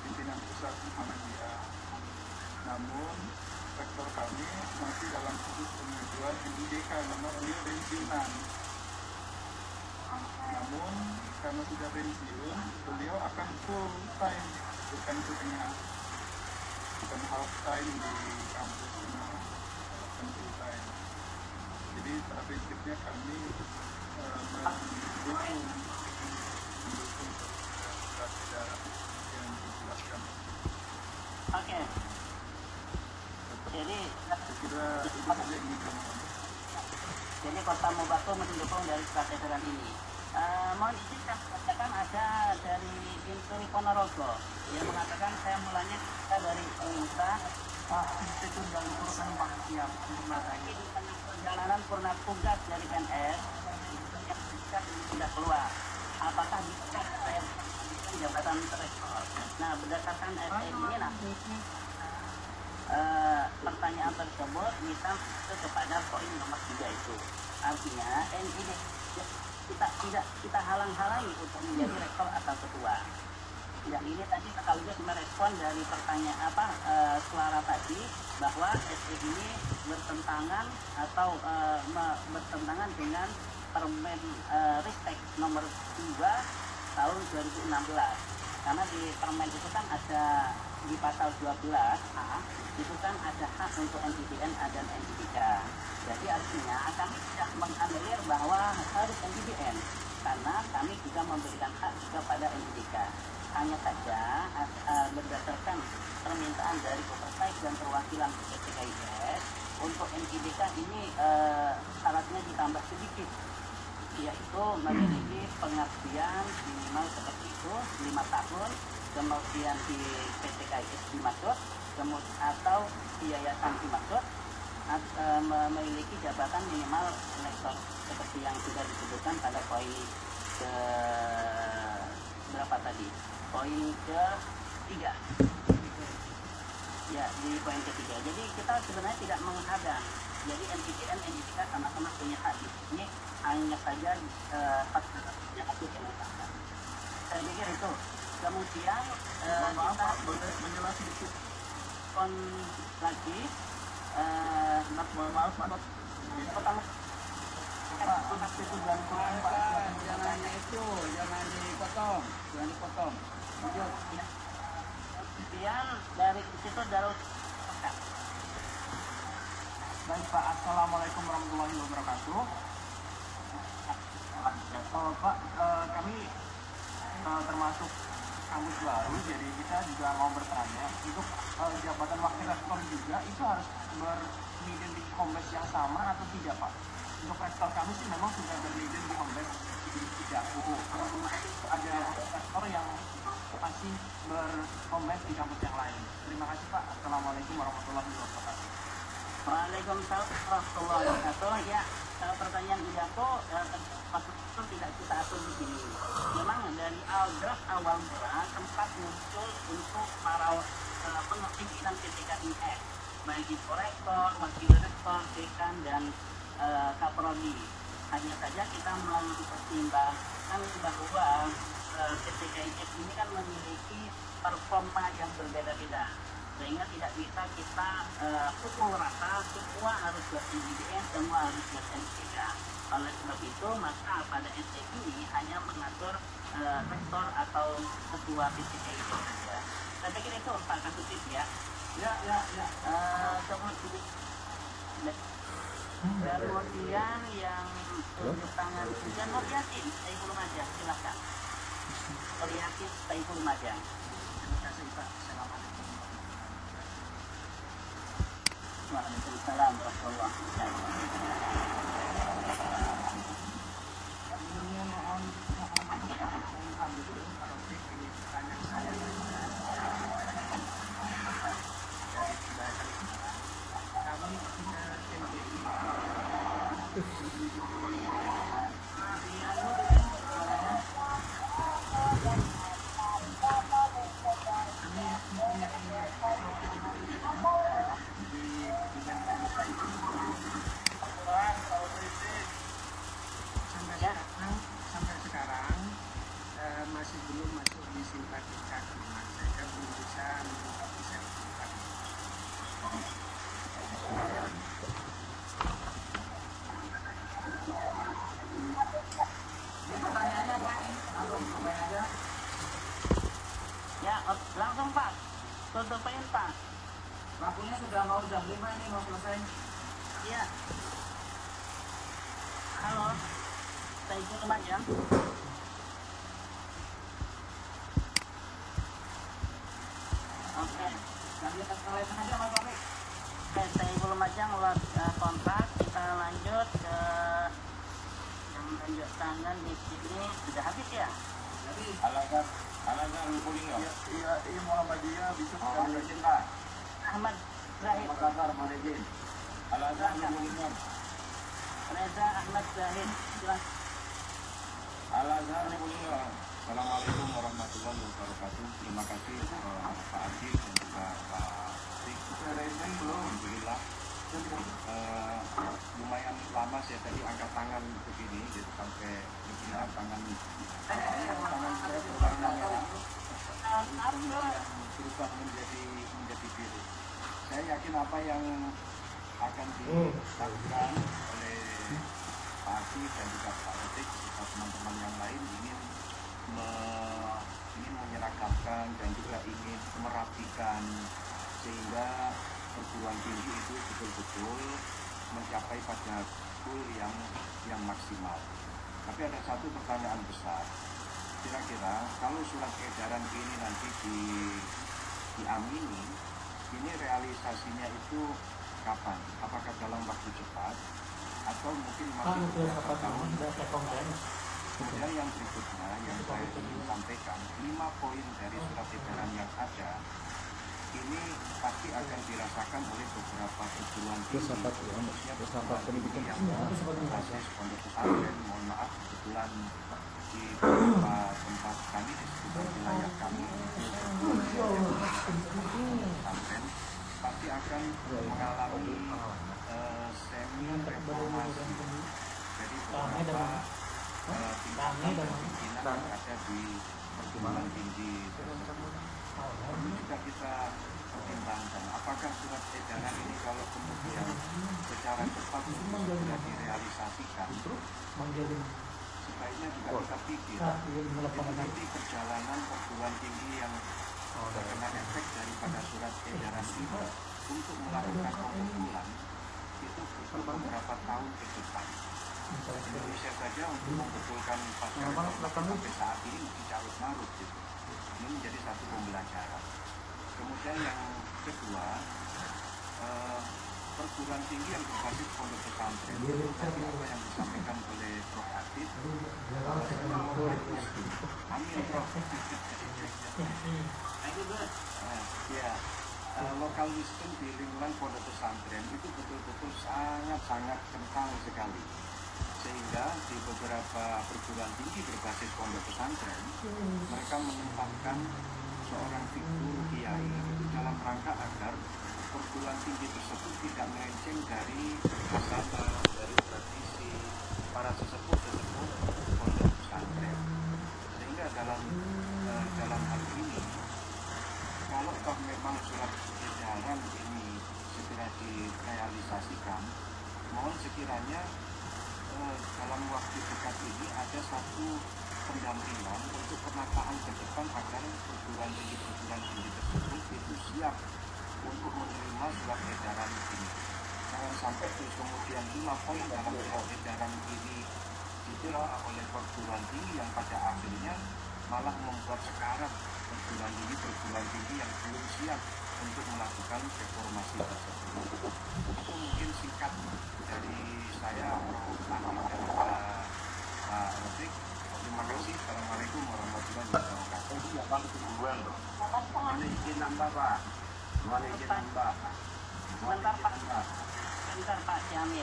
pimpinan pusat Muhammadiyah. Namun rektor kami masih dalam proses pengajuan NIDK karena beliau pensiunan. Namun karena sudah pensiun, beliau akan full time, bukan setengah, bukan half time di kampus ini, bukan full time. Jadi pada prinsipnya kami mendukung surat edaran yang dijelaskan. Oke. Jadi Kota Mobagu mendukung dari surat edaran ini. Mohon izin saya mengatakan ada dari Intui Ponorogo yang mengatakan saya mulanya kita dari pemerintah Institut dan Urusan Pak siap untuk matanya. Perjalanan purna tugas dari PNS yang sudah keluar. Apakah bisa saya jabatan rektor? Nah, berdasarkan SE ini nanti pertanyaan tersebut bisa masuk kepada poin nomor 3 itu. Artinya NID kita halang-halangi untuk menjadi rektor atau ketua. Dan ini tadi sekaligus merespon dari pertanyaan suara tadi bahwa SE ini bertentangan atau bertentangan dengan Permen Ristek nomor 2 tahun 2016. Karena di permen itu kan ada di pasal 12A itu kan ada hak untuk NPDN dan NIDK. Jadi artinya kami tidak menganulir bahwa harus NPDN karena kami juga memberikan hak juga pada NIDK. Hanya saja berdasarkan permintaan dari Oversight dan perwakilan PTKIS untuk NIDK ini syaratnya ditambah sedikit, yaitu memiliki pengabdian minimal seperti itu 5 tahun, kemudian di PTKIS dimaksud, kemudian atau di yayasan dimaksud, memiliki jabatan minimal lektor seperti yang sudah disebutkan pada poin ke berapa tadi? Poin ke-3. Ya, di poin ke-3. Jadi kita sebenarnya tidak menghadang. Jadi NPDN, NIDK sama-sama punya hak di sini, hanya saja yang aku jelaskan. Saya pikir itu. Kemudian kita menjelaskan sedikit lagi. Maaf, pertama jangan dipotong. Kemudian dari situ Darul. Baik Pak, Assalamualaikum warahmatullahi wabarakatuh. Pak, kami termasuk kampus baru, jadi kita juga mau bertanya untuk jabatan wakil rektor juga itu harus berliden di Kombes yang sama atau tidak Pak? Untuk rektor kami sih memang sudah berliden di Kombes tidak. Ada rektor yang masih berkombes di kampus yang lain. Terima kasih Pak. Assalamualaikum warahmatullahi wabarakatuh. Waalaikumsalam warahmatullahi wabarakatuh. Ya, pertanyaan Idato itu tidak kita atur di sini. Memang dari draft awal mula tempat muncul untuk para pimpinan PTKIS, baik itu rektor, wakil rektor, dekan dan kaprodi. Hanya saja kita mempertimbangkan bahwa PTKIS ini kan memiliki performa yang berbeda-beda. sehingga tidak bisa kita pukul rata semua harus buat IDN, semua harus buat NPK. Oleh sebab itu maka pada NTI ini hanya mengatur rektor atau ketua PTK itu saja. Saya pikir itu Pak Kasubdit ya. Kemudian yang tunjuk tangan hujan Nur Yasin, Saiful Lumajang, silakan. Nur Yasin, Saiful Lumajang. Terima kasih Pak. Assalamualaikum. Waalaikumsalam warahmatullahi wabarakatuh. Sampai sekarang masih belum masuk di simpatika, saya kan belum bisa melengkapi sertifikat. Ya, langsung Pak. Tutup-tutup Pak. Waktunya sudah mau jam 5 ini mau selesai. Iya. Halo. Saiful Lumajang. Oke. Lanjut kalian aja Mas Taufik. Oke, Saiful Lumajang lewat kontak. Kita lanjut ke yang tunjuk tangan di sini sudah habis ya. Jadi Al-Azhar Lupulinggo. Iya, Muhammadiyah bisa Manejin Pak. Ahmad Zahid. Makassar Manejin. Al-Azhar Lupulinggo. Reza Ahmad Zahid. Silakan. Al-Azhar Lupulinggo. Assalamualaikum warahmatullahi wabarakatuh. Terima kasih Pak Adil dan juga Pak Sik. Alhamdulillah. Lumayan lama saya tadi angkat tangan begini, jadi sampai begini tangan saya berubah menjadi biru. Saya yakin apa yang akan dilakukan oleh Pak Asif dan juga Pak Retik serta teman-teman yang lain ingin menyeragamkan dan juga ingin merapikan sehingga perguruan tinggi itu betul-betul mencapai pada goal yang maksimal. Tapi ada satu pertanyaan besar. Kira-kira kalau surat edaran ini nanti diamini, ini realisasinya itu kapan? Apakah dalam waktu cepat atau mungkin masih beberapa tahun? Kemudian yang berikutnya yang saya ingin sampaikan, 5 poin dari surat edaran yang ada ini pasti akan dirasakan oleh beberapa perguruan tinggi, khususnya perguruan tinggi yang berbasis pondok pesantren. Mohon maaf, kebetulan di beberapa tempat kami di sekitar wilayah kami pesantren pasti akan mengalami semi reformasi dari beberapa tingkatan dan pimpinan yang ada di perguruan tinggi tersebut. Perlu juga kita pertimbangkan apakah surat edaran ini kalau kemudian secara cepat sudah direalisasikan, sebaiknya juga kita pikir seperti perjalanan perguruan tinggi yang terkena efek daripada surat edaran ini untuk melakukan pengumpulan itu butuh beberapa tahun ke depan. Indonesia saja untuk mengumpulkan pasar sampai saat ini masih carut-marut gitu. Ini menjadi satu pembelajaran. Kemudian yang kedua, perguruan tinggi yang berbasis pondok pesantren tadi apa yang disampaikan oleh Prof. Adit. Amin Prof. Ya, lokal wisdom di lingkungan pondok pesantren itu betul-betul sangat-sangat kental sekali. Sehingga di beberapa perguruan tinggi berbasis pondok pesantren mereka menempatkan seorang figur kiai itu dalam rangka agar perguruan tinggi tersebut tidak melenceng dari asal dari tradisi para sesepuh pondok pesantren. Sehingga dalam hal ini kalau toh memang surat suatu pendampingan untuk penataan ke depan agar perguruan tinggi tersebut itu siap untuk menerima surat edaran ini. Jangan sampai terus kemudian 5 poin dalam surat edaran ini ditolak oleh perguruan tinggi yang pada akhirnya malah membuat sekarang perguruan tinggi yang belum siap untuk melakukan reformasi tersebut. Itu mungkin singkat dari saya, Prof. Ahmad dan Pak Rofik. Terima kasih. Assalamualaikum warahmatullahi wabarakatuh. Mohon izin nambah, Pak. Mohon izin nambah. Sebentar Pak Jamil.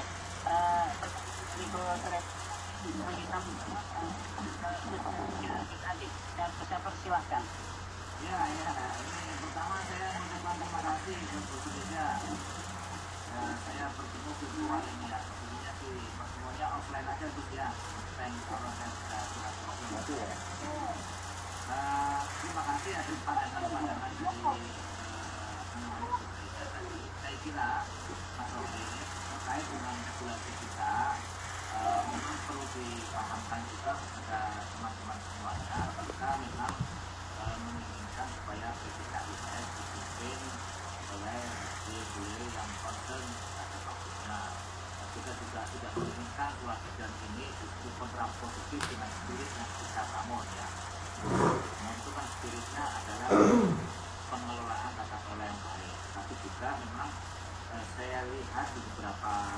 Saya persilahkan. Ya, ini pertama saya mengucapkan terima kasih untuk Indonesia. Saya bertemu virtual ini ya, sebenarnya sih pertemuannya offline aja tuh ya. Kalau saya sudah terima kasih atas pandangan-pandangan dari saya kira Mas Robi terkait dengan regulasi kita memang perlu dipahamkan juga kepada teman-teman semuanya. Kita memang menginginkan supaya PPKIS dipimpin oleh beliau yang concern pada waktunya. Kita juga tidak menginginkan kewajiban ini justru kontraproduktif dengan spirit yang kita bangun ya. Nah itu kan spiritnya adalah pengelolaan tata kelola yang baik. Tapi juga memang saya lihat di beberapa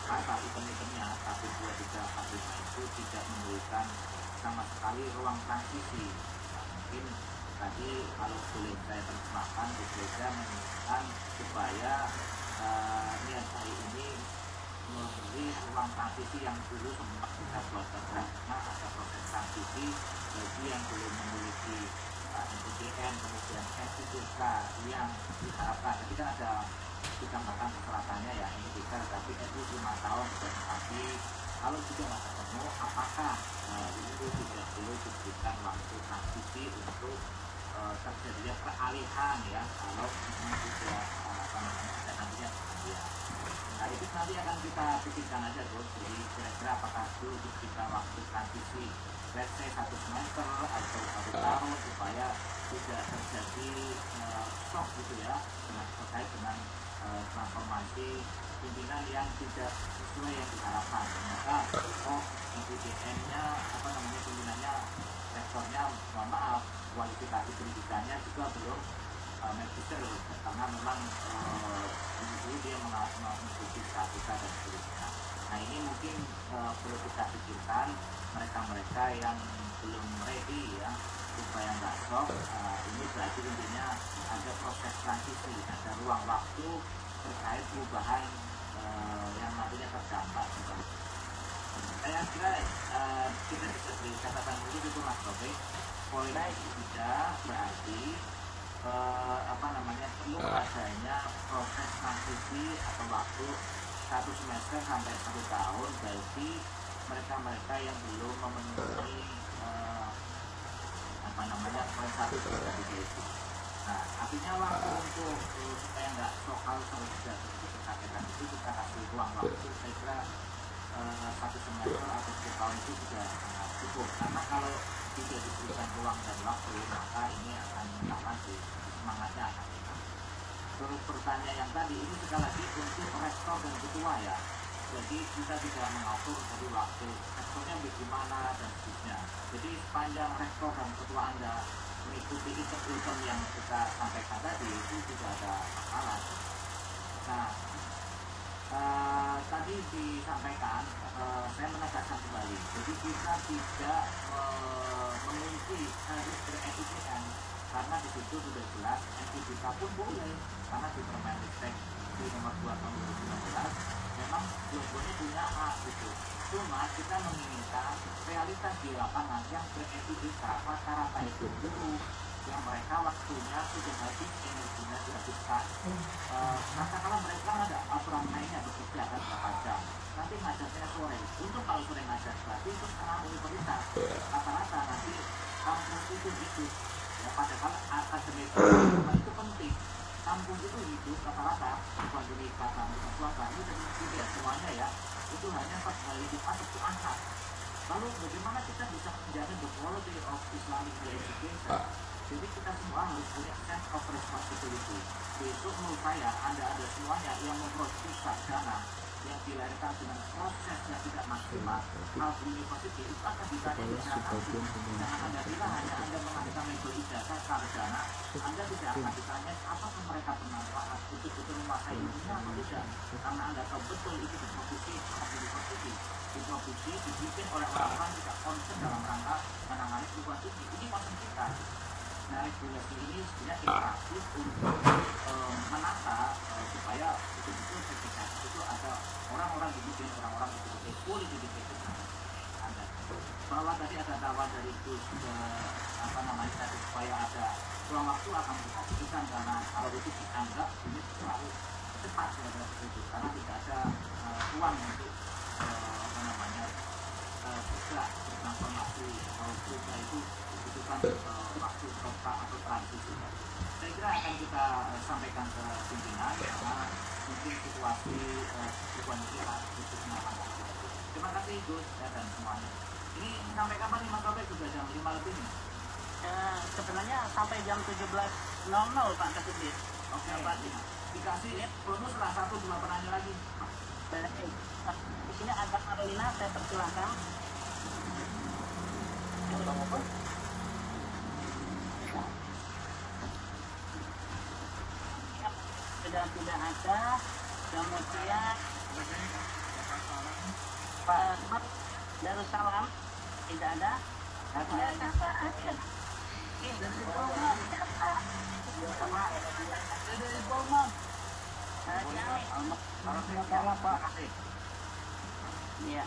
pasal event-eventnya 1, 2, 3, 4, 5 itu tidak memberikan sama sekali ruang transisi. Nah, mungkin tadi kalau boleh saya terjemahkan Bu Gereja menginginkan supaya niat hari ini memberi ruang transisi yang dulu sempat kita buat karena ada proses transisi bagi yang belum memiliki NPTN kemudian SIPK yang diharapkan. Jadi kan ada ditambahkan persyaratannya ya NPTK tapi itu 5 tahun tapi kalau juga nggak ketemu apakah itu tidak perlu diberikan waktu transisi untuk terjadinya peralihan ya kalau sudah ada nantinya ya. Nah itu nanti akan kita pikirkan aja Gus, jadi kira-kira apakah perlu diberikan waktu transisi let's say 1 semester atau 1 tahun supaya tidak terjadi shock gitu ya terkait dengan transformasi pimpinan yang tidak sesuai yang diharapkan. Ternyata NPTN-nya pimpinannya rektornya mohon maaf kualifikasi pendidikannya juga belum magister karena memang dulu dia mengikuti statika dan seterusnya. Nah ini mungkin perlu kita pikirkan mereka-mereka yang belum ready ya supaya nggak shock. Ini berarti intinya ada proses transisi, ada ruang waktu terkait perubahan yang nantinya terdampak. Saya kira kita bisa beri catatan dulu itu Mas Robi. Politik tidak berarti perlu adanya proses transisi atau waktu 1 semester sampai 1 tahun bagi mereka-mereka yang belum memenuhi prestasi dari itu. Nah, artinya waktu untuk supaya nggak sokal terus kesakitan itu kita kasih ruang waktu. Saya kira 1 semester atau 1 tahun itu sudah cukup. Karena kalau tidak diberikan ruang dan waktu maka ini akan mengalami semangatnya akan hilang. Terus pertanyaan yang tadi ini sekali lagi untuk rektor dan ketua ya. Jadi kita tidak mengatur dari waktu rektornya bagaimana dan seterusnya. Jadi sepanjang rektor dan ketua Anda mengikuti event yang kita sampaikan tadi itu tidak ada masalah. Nah, tadi disampaikan saya menegaskan kembali. Jadi kita tidak mengunci harus ber-NPTN karena di situ sudah jelas NPTK pun boleh karena di Permendikbud di nomor 2 tahun 2019 memang dua-duanya punya hak gitu. Cuma kita menginginkan realitas di lapangan yang ber-NPTK rata-rata itu guru yang mereka waktunya sudah habis, energinya dihabiskan. Katakanlah mereka ada aturan mainnya bekerja kan berapa jam. Nanti ngajarnya sore. Untuk kalau sore ngajar berarti itu sekarang universitas. Rata-rata nanti kampus itu. Ya padahal akademik itu penting. Kampus itu hidup rata-rata bukan di kampus swasta itu dan tidak semuanya ya. Itu hanya 4 hari Jumat atau Ahad. Lalu bagaimana kita bisa menjaga the quality of Islamic education? Jadi kita semua harus punya sense of responsibility. Besok menurut saya ada semuanya yang memproduksi sarjana yang dilahirkan dengan proses yang tidak maksimal. Hal university itu akan ditanya di sana. Jangan Anda bilang hanya Anda mengadakan label ijazah sarjana, Anda tidak akan ditanya apakah mereka bermanfaat betul-betul menguasai ilmunya atau tidak. Karena Anda tahu betul itu diproduksi oleh university, diproduksi dibikin oleh orang-orang yang tidak concern dalam rangka menangani university. Ini concern kita. Nah, regulasi ini sebenarnya interaktif untuk menata supaya betul-betul ketika itu ada orang-orang dibikin orang-orang betul-betul fully dedicated ada. Bahwa tadi ada dakwah dari itu supaya ada ruang waktu akan difokuskan karena kalau itu dianggap ini terlalu cepat itu karena tidak ada ruang untuk bergerak bertransformasi atau berubah itu dibutuhkan waktu atau transisi. Saya kira akan kita sampaikan ke pimpinan karena mungkin situasi kita butuh penanganan. Terima kasih Gus dan semuanya. Ini sampai kapan nih Mas Robek? Sudah jam 5 lebih nih? Sebenarnya sampai jam 17.00 Pak Kasubdit. Oke, dikasih bonus lah 1-2 penanya lagi. Di sini ada Carolina, saya persilahkan. Sudah tidak ada. Kemudian Pak Ahmad Darussalam tidak ada. Iya,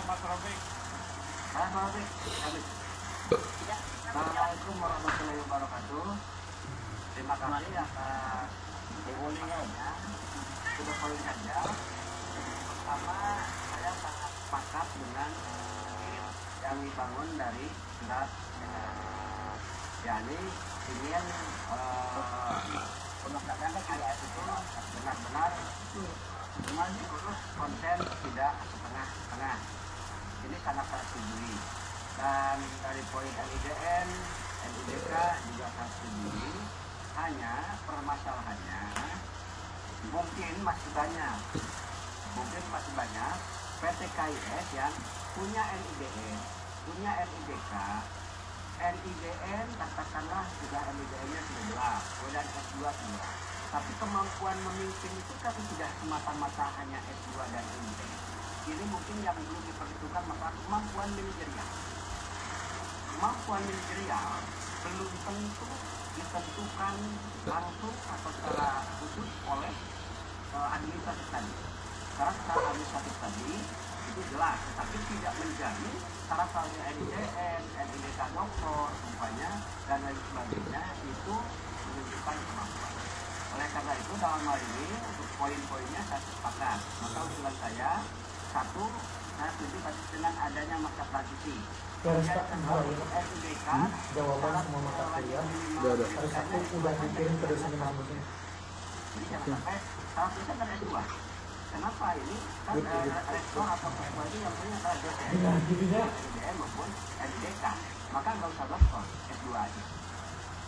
Mas Robik. Assalamualaikum warahmatullahi wabarakatuh. Terima kasih atas demonya. Sudah poin saja. Pertama, saya sangat sepakat dengan yang dibangun dari surat yakni ingin penegakan ayat itu benar-benar mengurus konten tidak setengah-setengah. Ini sangat-sangat setuju. Dan dari poin NIDN, NIDK juga sangat setuju. Hanya permasalahannya mungkin masih banyak PT KIS yang punya NIDN, punya NIDK, NIDN katakanlah juga NIDN-nya sudah kemudian S2 sudah. Tapi kemampuan memimpin itu kan tidak semata-mata hanya S2 dan NIDN. Ini mungkin yang belum diperhitungkan maka kemampuan manajerial. Kemampuan manajerial belum tentu ditentukan langsung atau secara khusus oleh administratif tadi. Karena secara administratif tadi itu jelas, tetapi tidak menjamin secara saldo NIDN, NIDK doktor, umpamanya dan lain sebagainya itu menunjukkan kemampuan. Oleh karena itu dalam hal ini untuk poin-poinnya saya sepakat. Maka usulan saya satu, saya setuju dengan adanya masa transisi. Kemudian kedua untuk NIDK jawaban semua mata kuliah hari Sabtu udah dikirim ke dosen kampusnya. Jadi jangan sampai transisi kan S2. Kenapa ini kan rektor atau ketua itu yang punya DPR maupun NIDK, maka nggak usah doktor S2 aja.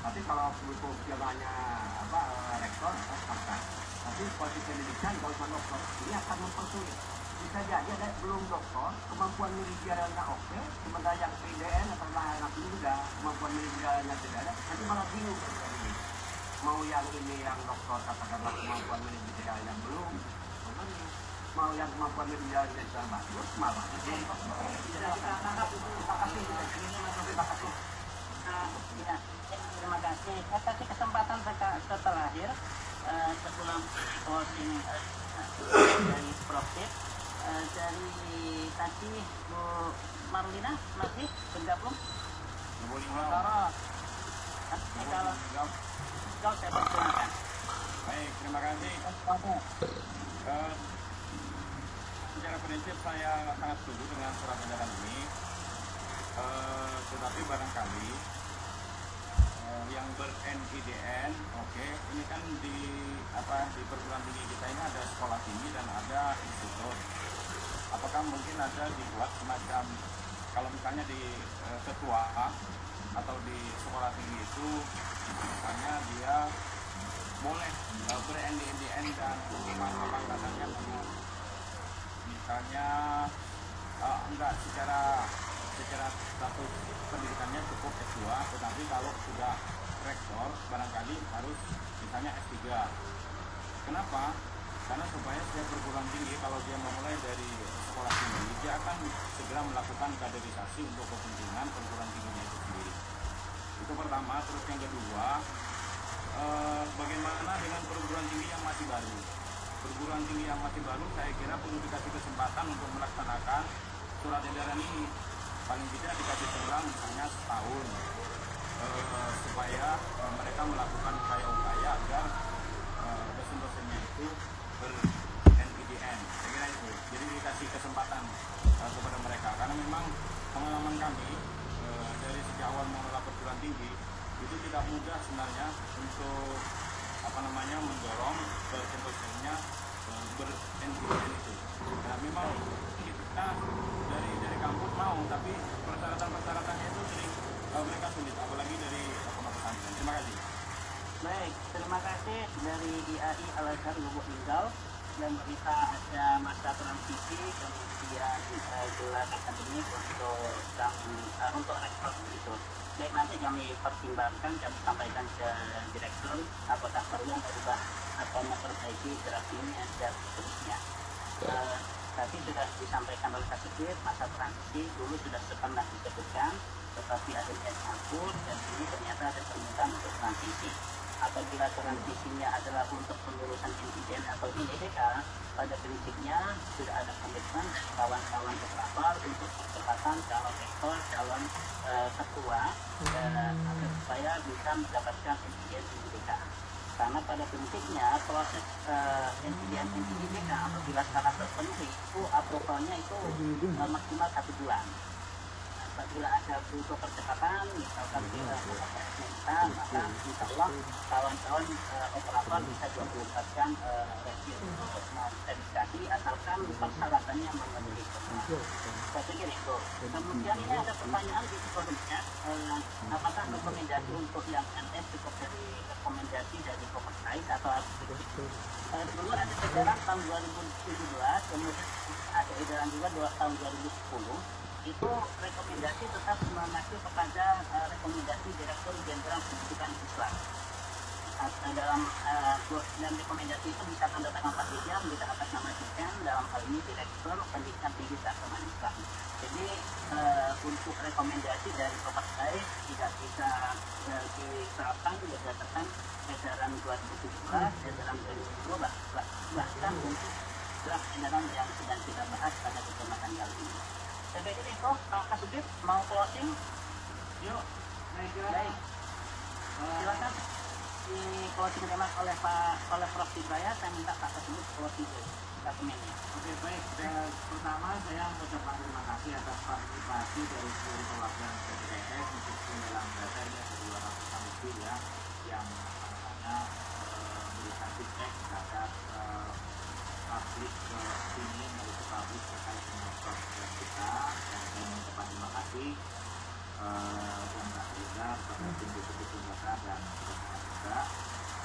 Tapi kalau butuh jalannya rektor sepakat. Tapi posisi pendidikan nggak usah doktor, ini akan mempersulit. Bisa jadi ada belum doktor, kemampuan manajerialnya oke, sementara yang PDN atau anak muda kemampuan manajerialnya tidak ada, nanti malah bingung ini. Mau yang ini yang doktor katakanlah kemampuan manajerialnya belum, mau yang kemampuan manajerialnya sudah bagus, malah belum doktor. Terima kasih. Saya kasih kesempatan terakhir sebelum closing dari Prof. Dari tadi Bu Marlina masih bergabung? Kalau saya persilakan. Baik, terima kasih. Secara prinsip saya sangat setuju dengan surat edaran ini. Tetapi barangkali yang ber-NIDN, ini kan di perguruan tinggi kita ini ada sekolah tinggi dan ada institut. Apakah mungkin ada dibuat semacam kalau misalnya di ketua atau di sekolah tinggi itu misalnya dia boleh ber-NDN dan pangkatannya misalnya enggak secara status pendidikannya cukup S2, tetapi kalau sudah rektor barangkali harus misalnya S3. Kenapa? Karena supaya setiap perguruan tinggi kalau dia memulai dari sekolah tinggi, dia akan segera melakukan kaderisasi untuk kepentingan perguruan tingginya itu sendiri. Itu pertama. Terus yang kedua, bagaimana dengan perguruan tinggi yang masih baru? Perguruan tinggi yang masih baru saya kira perlu dikasih kesempatan untuk melaksanakan surat edaran ini. Paling tidak dikasih selang misalnya setahun, supaya mereka melakukan upaya-upaya agar dosen-dosennya itu ber-NPDN. Saya kira itu. Jadi dikasih kesempatan kepada mereka. Karena memang pengalaman kami dari sejak awal mengelola perguruan tinggi itu tidak mudah sebenarnya untuk mendorong dosen-dosennya ber-NPDN itu. Nah, memang kita dari kampus mau, tapi persyaratan-persyaratannya itu sering mereka sulit, apalagi dari pondok pesantren. Terima kasih. Baik, terima kasih dari IAI Al-Azhar Lubuk Linggau. Dan kita ada masa transisi, kemudian gelar akademik untuk rektor gitu. Baik, nanti kami pertimbangkan, kami sampaikan ke direktur apakah perlu merubah atau memperbaiki draft ini dan seterusnya. Tapi sudah disampaikan oleh Kasubdit, masa transisi dulu sudah pernah disebutkan, tetapi akhirnya dihapus dan ini ternyata ada permintaan untuk transisi. Apabila transisinya adalah untuk pengurusan NPDN atau IDK, pada prinsipnya sudah ada komitmen dari kawan-kawan keberapa untuk percepatan calon rektor, calon ketua, agar supaya bisa mendapatkan NPDN IDK. Karena pada prinsipnya proses NPDN IDK apabila syarat terpenuhi itu approvalnya itu maksimal 1 bulan. Apabila ada butuh percepatan, misalkan kita minta, maka insya Allah kawan-kawan operator bisa 24 jam review untuk verifikasi asalkan persyaratannya memenuhi. Saya pikir itu. Kemudian ini ada pertanyaan di forumnya, apakah rekomendasi untuk yang NS cukup dari rekomendasi dari Kopertais atau dulu ada edaran tahun 2017, kemudian ada edaran juga tahun 2010. Itu rekomendasi tetap mengacu kepada rekomendasi Direktur Jenderal Pendidikan Islam. Dalam rekomendasi itu bisa tanda tangan Pak Dirjen, bisa atas nama Dirjen, dalam hal ini Direktur Pendidikan Tinggi Keagamaan Islam. Jadi untuk rekomendasi dari Kopertais tidak bisa diterapkan berdasarkan edaran 2017, edaran 2020, bahkan untuk draft edaran yang sedang kita bahas pada kesempatan kali ini. Jadi itu Pak Kasubdit mau closing? Yuk, saya kira. Baik. Silakan di closing remark oleh Prof. Tibraya. Saya minta Pak Kasubdit closing dokumennya. Oke, baik. Pertama saya mengucapkan terima kasih atas partisipasi dari seluruh perwakilan PPKS meskipun dalam data ini ada 200 lebih ya yang memberikan feedback terhadap publik ini yaitu publik terkait dengan program kita, dan saya mengucapkan terima kasih dan Mbak Reza kepada tim Bukit dan rekan juga.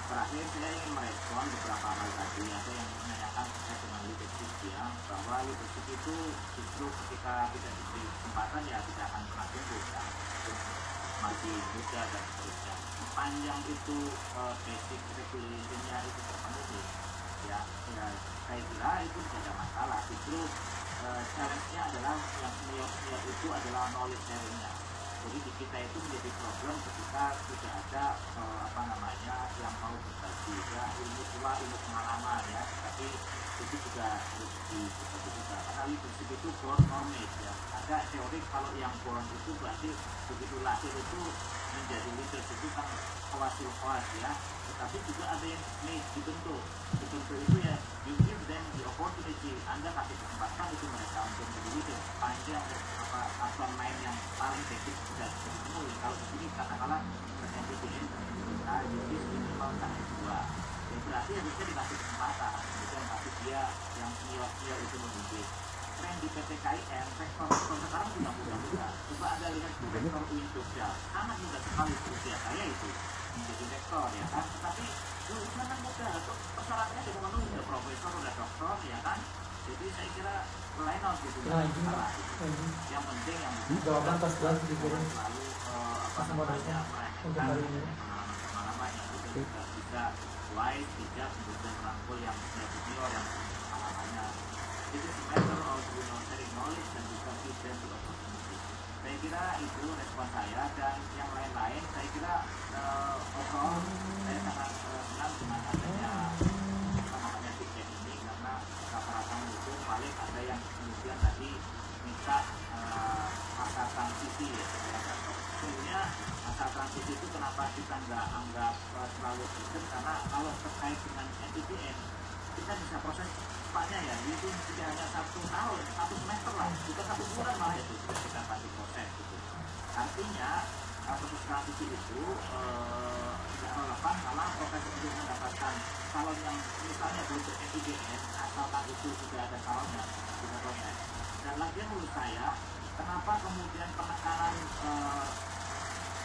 Terakhir saya ingin merespon beberapa hal tadi. Ada yang menanyakan terkait dengan leadership ya, bahwa leadership itu justru ketika tidak diberi kesempatan ya tidak akan pernah tumbuh ya, masih muda dan seterusnya. Sepanjang itu basic regulation-nya itu terpenuhi ya, saya kira itu tidak ada masalah. Justru challenge-nya adalah yang senior itu adalah knowledge sharing-nya. Jadi di kita itu menjadi problem ketika tidak ada yang mau berbagi ya, ilmu tua, ilmu pengalaman ya, tapi itu juga harus dibagi juga, karena leadership itu born knowledge ya. Ada teori kalau yang born itu berarti begitu lahir itu menjadi leader itu kan kawasil ya, tetapi juga ada yang dibentuk itu ya, you give them the opportunity, Anda kasih kesempatan itu mereka untuk menjadi leader. Panjang apa main yang paling basic sudah dipenuhi. Kalau di sini katakanlah NPDN kita jadi minimal S2 ya, berarti harusnya dikasih kesempatan, kemudian kasih dia yang senior itu memimpin. tren di PTKIN, sektor sekarang juga muda-muda. Coba Anda lihat sektor UIN Jogja, sangat muda sekali usia saya itu menjadi rektor ya kan. Tetapi lulusan kan muda, persyaratannya juga memenuhi, udah profesor, udah doktor ya kan. Jadi saya kira line out gitu. Yang penting yang jawaban pas jelas dikirim selalu apa namanya pengalaman yang juga bisa wise, bijak, kemudian merangkul yang senior yang pengalamannya. Itu matter of sharing knowledge dan juga feedback to opportunity. Saya kira itu respon saya, dan yang lain-lain saya kira overall saya sangat senang dengan adanya feedback ini, karena rata-rata mendukung. Paling ada yang kemudian tadi minta masa transisi ya. Sebenarnya masa transisi itu kenapa kita nggak anggap terlalu urgent, karena kalau terkait dengan NIDN kita bisa proses cepatnya ya, itu tidak hanya 1 tahun, 1 semester lah, juga 1 bulan malah itu sudah kita pasti proses gitu. Artinya proses transisi itu tidak relevan kalau proses untuk mendapatkan calon yang misalnya belum ber-NIDN, asalkan itu sudah ada calonnya, sudah proses. Dan lagi menurut saya, kenapa kemudian penekanan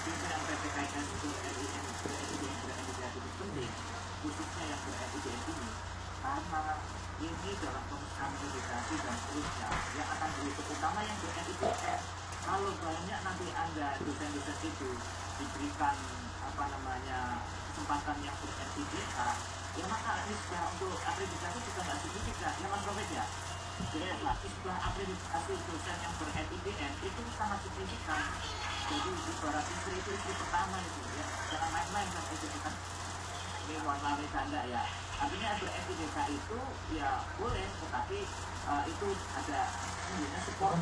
pimpinan PTKIN itu NIDN itu penting, khususnya yang ber-NIDN ini, karena ini dalam proses akreditasi dan seterusnya yang akan dihitung, utama yang ber-NIDN. Kalau banyak nanti Anda dosen-dosen itu diberikan kesempatan yang ber-NIDN, ya maka nisbah untuk akreditasi juga nggak signifikan, ya Mas Robert ya. Jadi nisbah akreditasi dosen yang ber-NIDN itu sangat signifikan. Jadi ibarat istri pertama itu ya, jangan main-main kan itu kan. Ini warna bercanda ya. Artinya ber-NIDK itu ya boleh, tetapi itu ada sebenarnya support.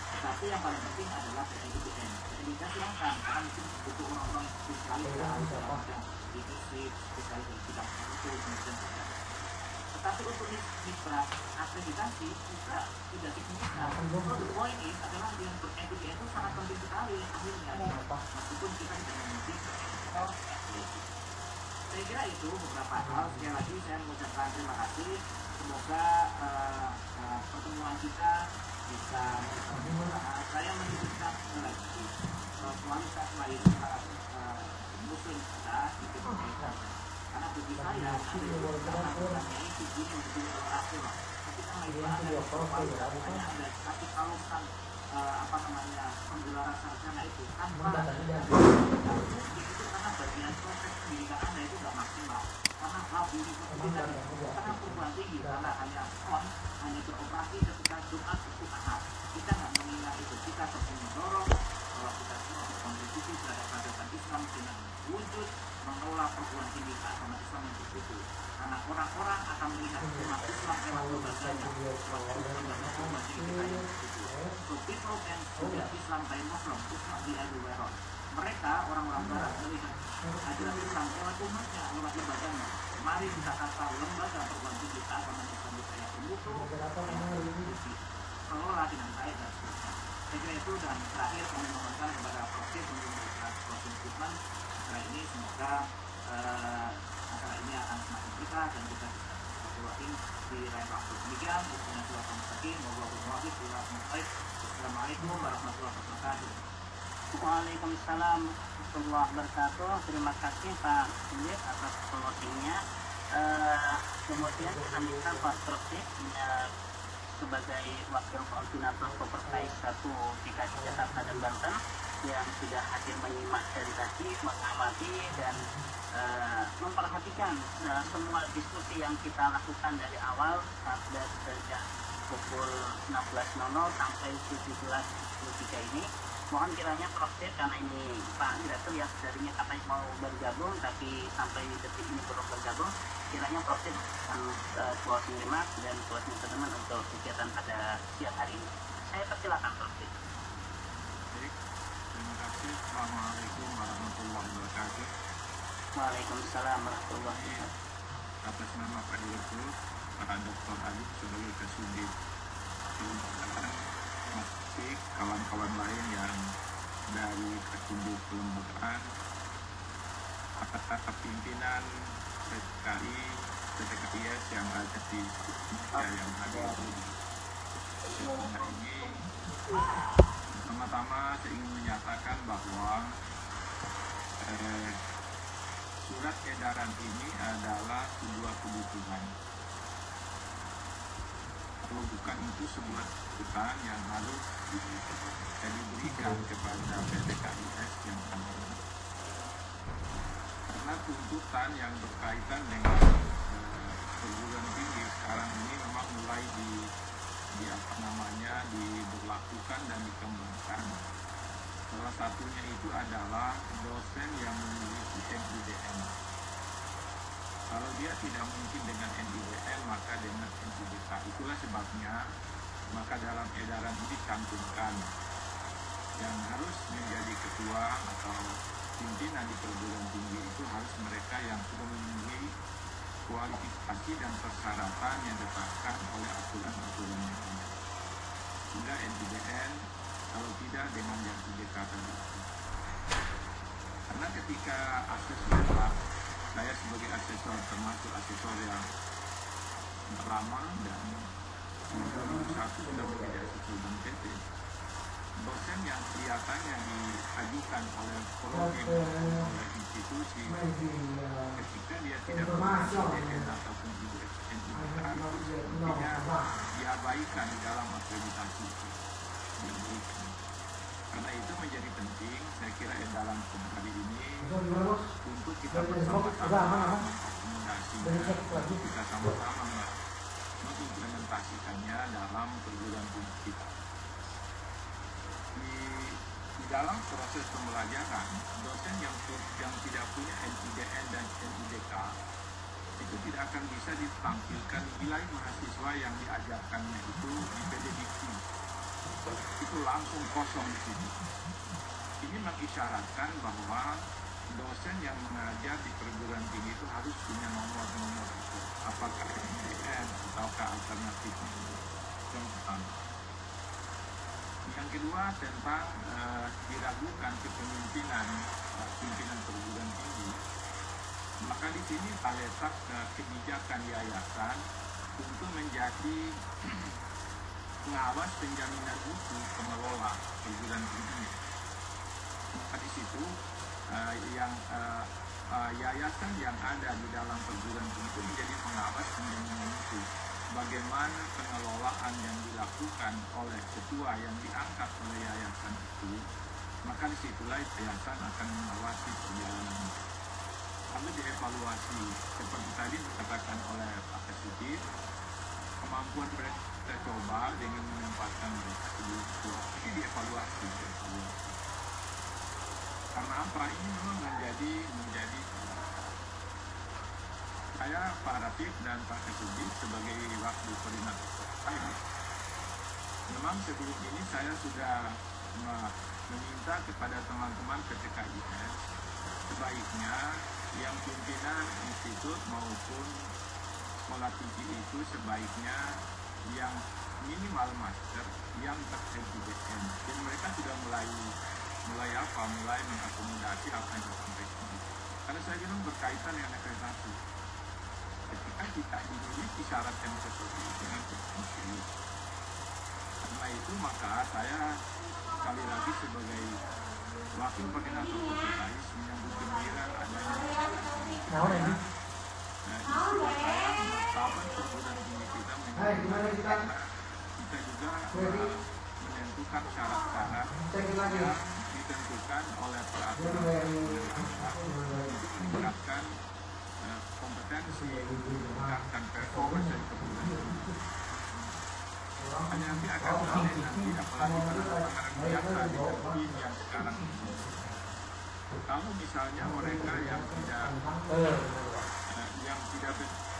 Tetapi yang paling penting adalah ber-NIDN. NIDK silahkan, karena mungkin butuh orang-orang spesialis dalam bidang leadership, spesialis dalam bidang itu kemudian saja. Tetapi untuk nisbah akreditasi juga tidak signifikan. Poin ini adalah yang ber-NIDN itu sangat penting sekali akhirnya, meskipun kita tidak memiliki saya kira itu beberapa hal. Sekali lagi saya mengucapkan terima kasih. Semoga pertemuan kita bisa saya menyebutkan lagi kualitas lain muslim kita di Indonesia. Karena bagi saya ada itu gini untuk akhir. Tapi karena itu hanya ada satu kawasan penggelaran sarjana itu tanpa itu karena bagian proses pendidikan Anda itu tidak maksimal, karena lab universitas karena perguruan tinggi, karena hanya beroperasi ketika Jumat itu Ahad. Kita nggak mengingat itu, kita terus mendorong bahwa kita semua berkontribusi terhadap peradaban Islam dengan wujud mengelola perguruan tinggi agama Islam yang begitu, karena orang-orang akan melihat umat Islam lewat lembaganya, perguruan tinggi kita yang begitu. So people can study Islam by Muslim, Islam di everywhere. Mereka orang-orang Barat melihat ajaran Islam lewat umatnya, lewat lembaganya. Mari kita kata lembaga perguruan tinggi agama Islam kita yang bermutu, kelola dengan baik dan seterusnya. Saya kira itu, dan terakhir kami memohonkan kepada Profesor untuk memberikan closing statement acara ini. Semoga acara ini akan semakin berkah dan kita bisa berdoain di lain waktu. Demikian, Assalamualaikum warahmatullahi wabarakatuh. Waalaikumsalam warahmatullahi wabarakatuh. Terima kasih Pak Sulit atas closingnya. Kemudian kita minta Pak Trofik sebagai wakil koordinator Kopertais 1 DKI Jakarta dan Banten yang sudah hadir menyimak dari tadi, mengamati dan memperhatikan semua diskusi yang kita lakukan dari awal dari sejak pukul 16.00 sampai 17.23 ini. Mohon kiranya Profesor, karena ini Pak Direktur yang tadinya katanya mau bergabung tapi sampai detik ini belum bergabung, kiranya Profesor akan closing remarks dan closing statement untuk kegiatan pada siang hari ini. Saya persilakan Profesor. Baik, terima kasih. Assalamualaikum warahmatullahi wabarakatuh. Waalaikumsalam warahmatullahi wabarakatuh. Atas nama Pak Direktur, Pak Dr. Ali sebagai Kasubdit Kelembagaan, masih kawan-kawan lain yang dari Kasubdit Kelembagaan, pimpinan PTKI, PTKIS yang ada di Indonesia yang hadir sesungguhnya ini pertama-tama saya ingin menyatakan bahwa surat edaran ini adalah sebuah kebutuhan. Kalau bukan itu sebuah kebutuhan yang harus diberikan kepada PT KIS yang ada. Karena tuntutan yang berkaitan dengan perguruan tinggi sekarang ini memang mulai diberlakukan dan dikembangkan. Salah satunya itu adalah dosen yang memiliki NIDM. Kalau dia tidak mungkin dengan NIDM, maka dengan NIDK. Itulah sebabnya maka dalam edaran ini dicantumkan yang harus menjadi ketua atau pimpinan di perguruan tinggi itu harus mereka yang sudah memenuhi kualifikasi dan persyaratan yang ditetapkan oleh aturan-aturan yang ada. Sehingga NIDN, kalau tidak dengan yang NIDK tadi. Karena ketika asesor, saya sebagai asesor termasuk asesor yang lama dan 2001 sudah menjadi asesor Bank PT. Dosen yang kelihatannya diajukan oleh program oleh institusi ketika dia tidak NIDN ataupun NIDK, artinya diabaikan di dalam akreditasi itu. Karena itu menjadi penting, saya kira dalam hari ini untuk kita bersama-sama mengakomodasinya, kita sama-sama mengimplementasikannya dalam perguruan tinggi kita. Di dalam proses pembelajaran, dosen yang tidak punya NIDN dan NIDK itu tidak akan bisa ditampilkan nilai mahasiswa yang diajarkannya itu di PDDikti. Itu langsung kosong di sini. Ini mengisyaratkan bahwa dosen yang mengajar di perguruan tinggi itu harus punya nomor-nomor itu, apakah NIDN ataukah alternatifnya. Yang pertama. Yang kedua tentang diragukan kepemimpinan pimpinan perguruan tinggi, maka di sini terletak kebijakan yayasan untuk menjadi pengawas penjaminan mutu pengelola perguruan tinggi. Maka di situ yayasan yang ada di dalam perguruan tinggi itu menjadi pengawas penjaminan mutu. Bagaimana pengelolaan yang dilakukan oleh ketua yang diangkat oleh yayasan itu, maka disitulah yayasan akan mengawasi perjalanan. Lalu dievaluasi seperti tadi dikatakan oleh Pak Kasudit, kemampuan mereka coba dengan menempatkan mereka sebagai ketua, ini dievaluasi. Karena apa? Ini memang menjadi saya, Pak Rafiq dan Pak Kasudit sebagai wakil koordinator saya, memang sebelum ini saya sudah meminta kepada teman-teman PTKIS sebaiknya yang pimpinan institut maupun sekolah tinggi itu sebaiknya yang minimal master yang ber-NIDN. Dan mereka sudah mulai mengakomodasi apa yang disampaikan. Karena saya bilang berkaitan dengan akreditasi. Ketika kita dimiliki syarat yang seperti itu dengan serius. Karena itu maka saya sekali lagi sebagai wakil koordinator PTKIS menyambut gembira adanya istilah saya martabat perguruan tinggi kita karena kita juga menentukan syarat-syarat yang ditentukan oleh peraturan untuk meningkatkan kompetensi, meningkatkan performance dari perguruan tinggi. Hanya nanti akan beralih nanti apalagi pada tataran biasa dengan tim yang sekarang ini. Kalau misalnya mereka yang tidak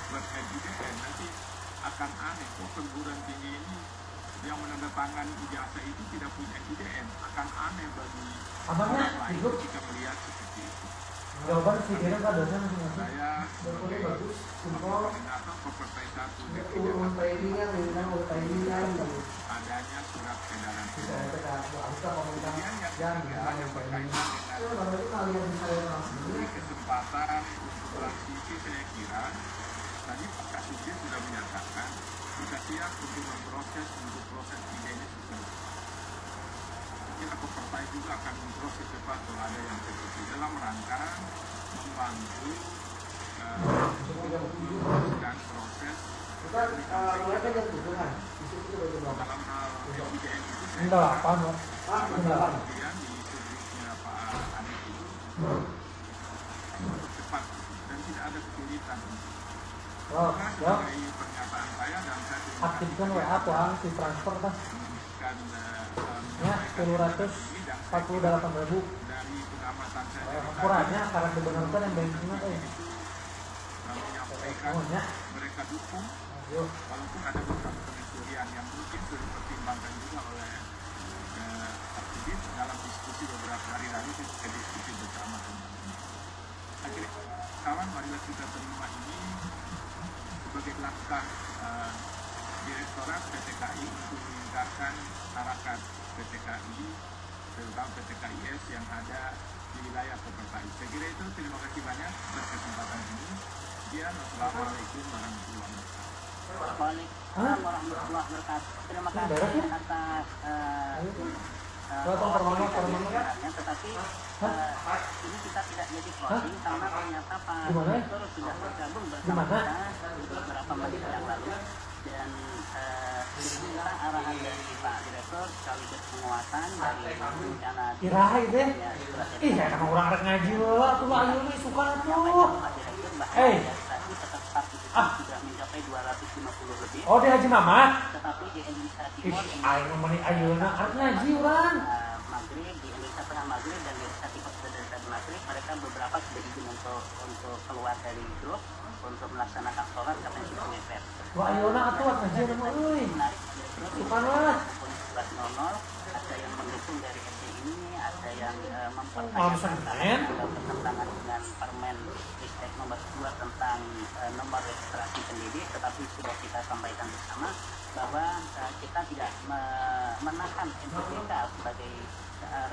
ber-NIDN nanti akan aneh kok perguruan tinggi ini yang menandatangani ijazah itu tidak punya NIDN, akan aneh bagi orang lain jika melihat seperti itu. Jawaban sih kira kan dosen saya sebagai koordinator properti 1 adanya surat edaran kemudian yang ketiga yang berkaitan dengan kesempatan untuk transisi, saya kira tadi Pak Kasudit sudah menyatakan sudah siap untuk memproses untuk proses tiga ini sudah. Mungkin aku percaya juga akan memproses cepat kalau ada yang seperti dalam rangka membantu dan proses dalam hal SDN itu saya kemudian di subjeknya Pak Anies itu cepat dan tidak ada kesulitan. Sebagai pernyataan saya dan saya aktifkan WA tuang si transfer kan ya 748.000 dari pengamatan saya kurangnya karena dibenarkan yang bensinnya menyampaikan mereka dukung walaupun ada beberapa pengecualian yang mungkin sudah dipertimbangkan juga oleh aktivis dalam diskusi beberapa hari lalu kita diskusi bersama teman-teman. Akhirnya kawan, marilah kita terima ini sebagai langkah Direktorat PT KAI untuk meningkatkan harakat PT KAI terutama PT KIS yang ada di wilayah Pepertai. Saya kira itu, terima kasih banyak atas kesempatan ini. Assalamualaikum warahmatullahi wabarakatuh. Waalaikumsalam warahmatullahi wabarakatuh. Terima kasih atas tetapi ini kita tidak jadi closing karena ternyata Pak Direktur sudah bergabung bersama kita beberapa menit yang lalu dan kita arahan dari Pak Direktur sekaligus penguatan dari rencana iraha itu iya kan orang rek ngaji lah tuh ayo nih suka tuh sudah mencapai 250 lebih. Oh, di Haji Mamat. Tetapi di Indonesia Timur ayo ngomongin ayeuna arep ngaji urang. Maghrib di Indonesia Tengah Maghrib dan di Indonesia Timur sudah dari Maghrib, mereka beberapa sudah izin untuk keluar dari grup untuk melaksanakan sholat karena itu ngepet. Wah, ayeuna atuh ngaji nama euy. Subhanallah. 11.00 ada yang mendukung dari SD ini, ada yang mempertanyakan bertentangan dengan Permen Ristek nomor 2 tentang nomor registrasi pendidik, tetapi sudah kita sampaikan bersama bahwa kita tidak menahan NPWK sebagai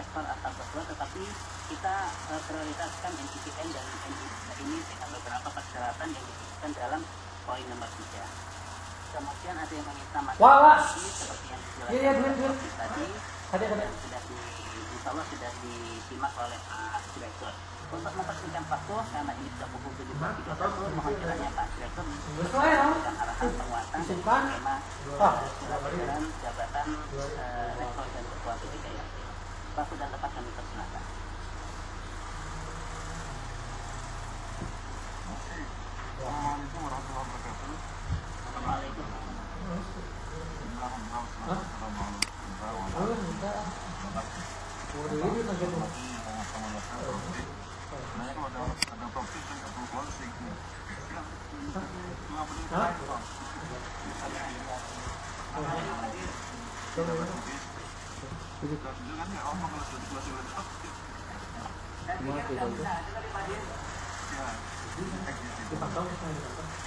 rektor atau ketua, tetapi kita prioritaskan NPWN dan NPWK ini dengan beberapa persyaratan yang disebutkan dalam poin nomor 3. Kemudian ada yang meminta materi seperti yang dijelaskan tadi insya Allah sudah disimak oleh Pak Direktur. Untuk mempersingkat waktu karena ini sudah pukul 7.31, mohon kiranya Pak Direktur memberikan arahan penguatan tema surat edaran jabatan rektor dan ketua PTKI. Waktu dan tempat kami persilakan. Assalamualaikum warahmatullahi wabarakatuh. Assalamualaikum. Nah, kalau ada topik kan nggak perlu closing.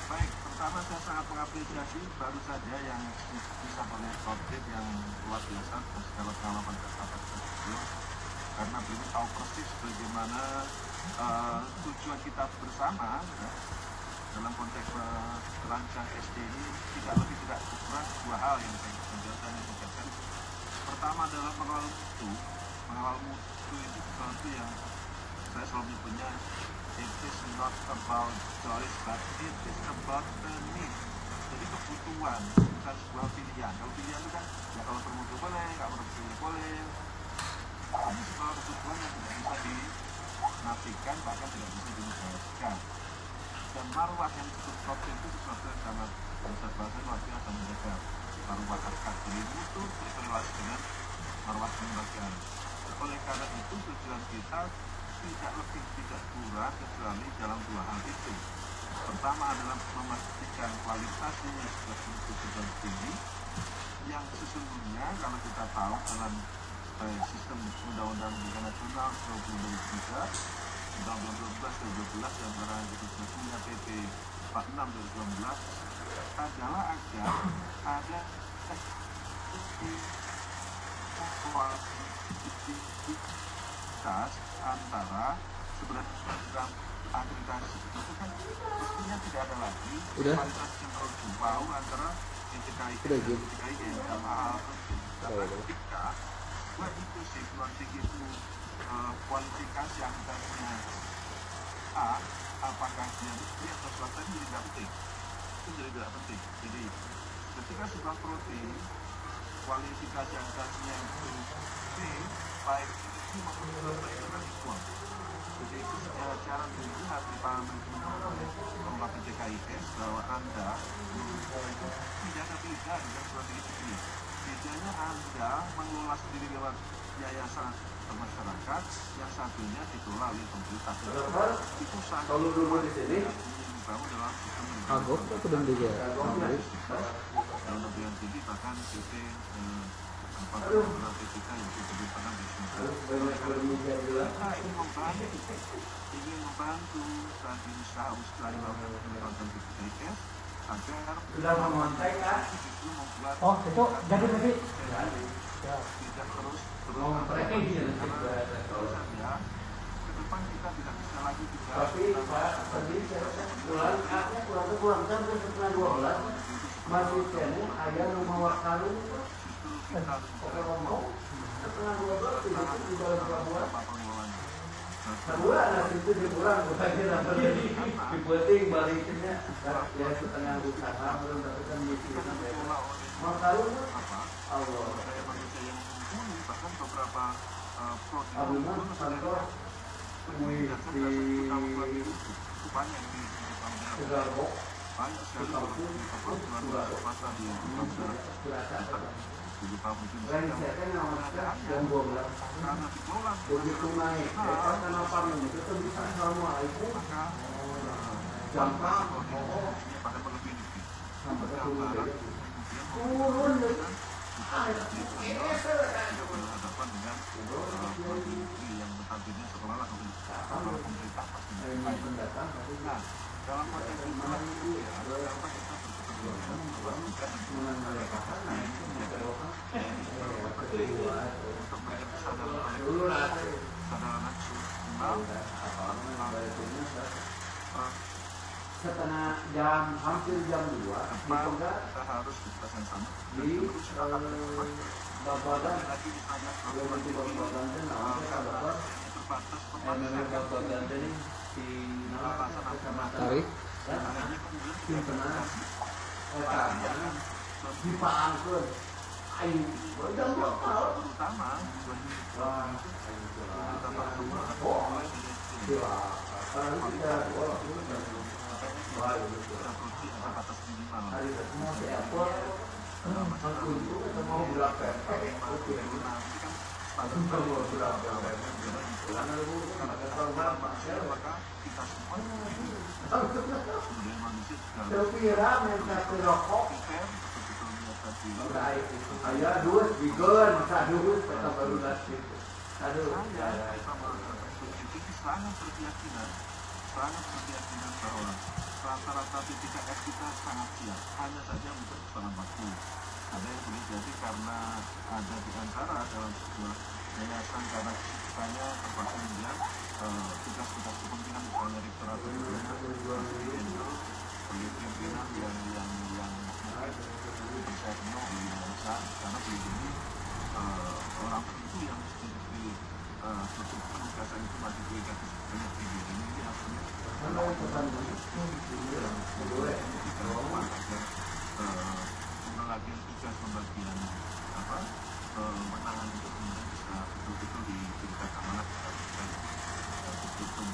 Baik, pertama saya sangat mengapresiasi baru saja yang bisa oleh Khotib yang luar biasa dan segala pengalaman kata-kata beliau, karena beliau tahu persis bagaimana tujuan kita bersama ya, dalam konteks merancang SD ini tidak lebih tidak kurang dua hal yang saya ucapkan. Pertama adalah mengawal mutu itu sesuatu yang saya selalu menyebutnya it is not about choice but it is about the need. Jadi kebutuhan bukan sebuah pilihan. Kalau pilihan itu kan ya kalau bermutu boleh, kalau berpilih boleh. Ini sebuah kebutuhan yang tidak bisa dinafikan, bahkan tidak bisa dinegasikan. Dan marwah yang disebut Khotib itu sesuatu yang sangat bisa bahasa luar biasa menjaga marwah kategori mutu berkorelasi dengan marwah kelembagaan. Oleh karena itu tujuan kita tidak lebih tidak kurang kecuali dalam dua hal itu. Pertama adalah memastikan kualitasnya yang sudah betul-betul tinggi, yang sesungguhnya kalau kita tahu dalam sistem Undang-Undang Pendidikan Nasional 2023, Undang-Undang 12 yang sekarang kita punya PP 46 2012 adalah agar ada kualitas antara sebenarnya akreditasi itu kan mestinya tidak ada lagi kualitas yang harus dibau antara kualifikasi akuntansinya A, apakah dia negeri atau swasta ini tidak penting. Itu jadi tidak penting. Jadi ketika sebuah protein kualifikasi akuntansinya itu B, baik itu maupun swasta itu kan equal. Jadi itu cara dilihat dipahami oleh PJKIS bahwa Anda tidak ada beda dengan strategi sendiri. Bedanya Anda mengelola sendiri lewat yayasan masyarakat, yang satunya dikelola oleh pemerintah. Itu sangat kalau dulu di sini dibangun dalam sistem agok itu dan juga dalam yang tinggi bahkan PT PPK yang diperlukan di sini. Kita ingin membantu dan berusaha sekali melakukan PPKS agar sudah memontek kan? Membuat itu jadi nanti tidak terus mereka gini ya ke depan kita tidak bisa lagi juga. Tapi Pak tadi kurang sampai setengah 12 masih kene ayah rumah wakalun kalau mau setengah 12 itu di dalam pelabuhan kedua nanti itu dikurang bukannya dibuatin baliknya ya setengah usaha belum dapatkan misinya wakalun Allah bahkan beberapa Abuman kantor banyak di banyak sekali pasar di karena dikelola begitu naik kenapa itu bisa assalamualaikum gampang pada berlebih turun berhadapan dengan provinsi yang notabene sekolah pemerintah pasti. Nah, dalam konteks itulah kenapa kita berkepentingan memastikan untuk menjadi kesadaran nasional setengah jam hampir jam 2 kita harus diskussion sama di Babadan lagi ditanya di Babadan dan Babadan ini di tarik di Pak Angkut ayo jam 2 terutama sangat berkeyakinan bahwa rata-rata PPKS kita sangat siap, hanya saja untuk persoalan waktu. Ada yang boleh jadi karena ada di antara dalam sebuah yayasan karena kesibukannya terpaksa melihat tugas-tugas kepentingan misalnya rektorat pimpinan yang bisa penuh di yayasan karena begini orang itu yang mesti diberi suatu penugasan itu masih diberikan banyak tinggi dan ini artinya pembagian tugas pembagian kewenangan itu kemudian bisa betul-betul diberikan amanat betul-betul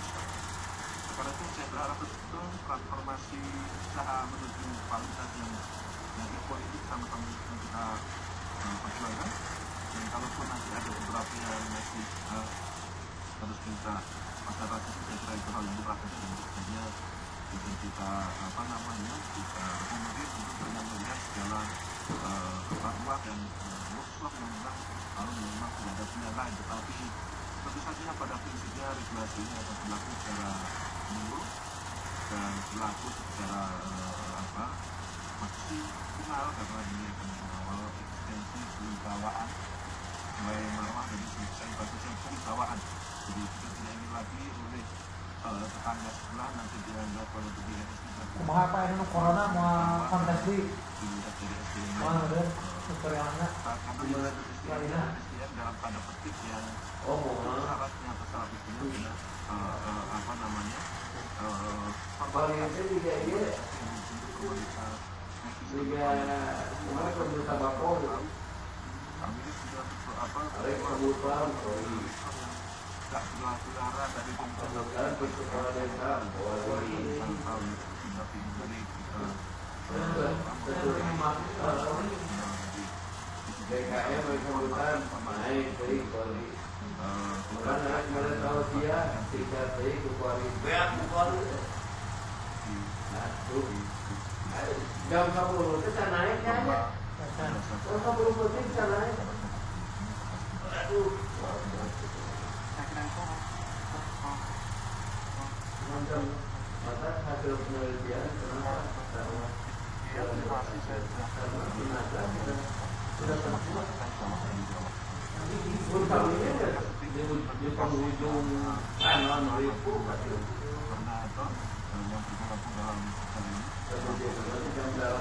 karena itu saya berharap betul transformasi usaha menuju kualitas yang equal itu sama-sama kita perjuangkan dan kalaupun nanti ada beberapa yang masih harus minta masyarakat saya kira itu hal yang lumrah dan tentunya kita kita akomodir untuk dengan melihat segala ruang dan workshop yang memang tidak ada pilihan lain tetapi tentu saja pada prinsipnya regulasi ini akan berlaku secara menyeluruh dan berlaku secara maksimal karena ini akan mengawal eksistensi kewibawaan mulai marwah dari selesai batasnya kewibawaan jadi kita tidak ingin lagi oleh tetangga sebelah nanti dianggap kalau begini kumaha apa ini corona mau kontes di mana ada supaya karena dalam tanda petik yang syaratnya atau syarat itu sudah apa namanya saudara dari DKM berkebutuhan naik dari kori. Bukan naik mulai tahu dia tidak dari kori. Beat kori. Jam 10 itu bisa naiknya aja. Jam 10 itu bisa naik. Aduh. Maka hasil penelitian kenapa sudah semua di penghujung kanan itu jam 8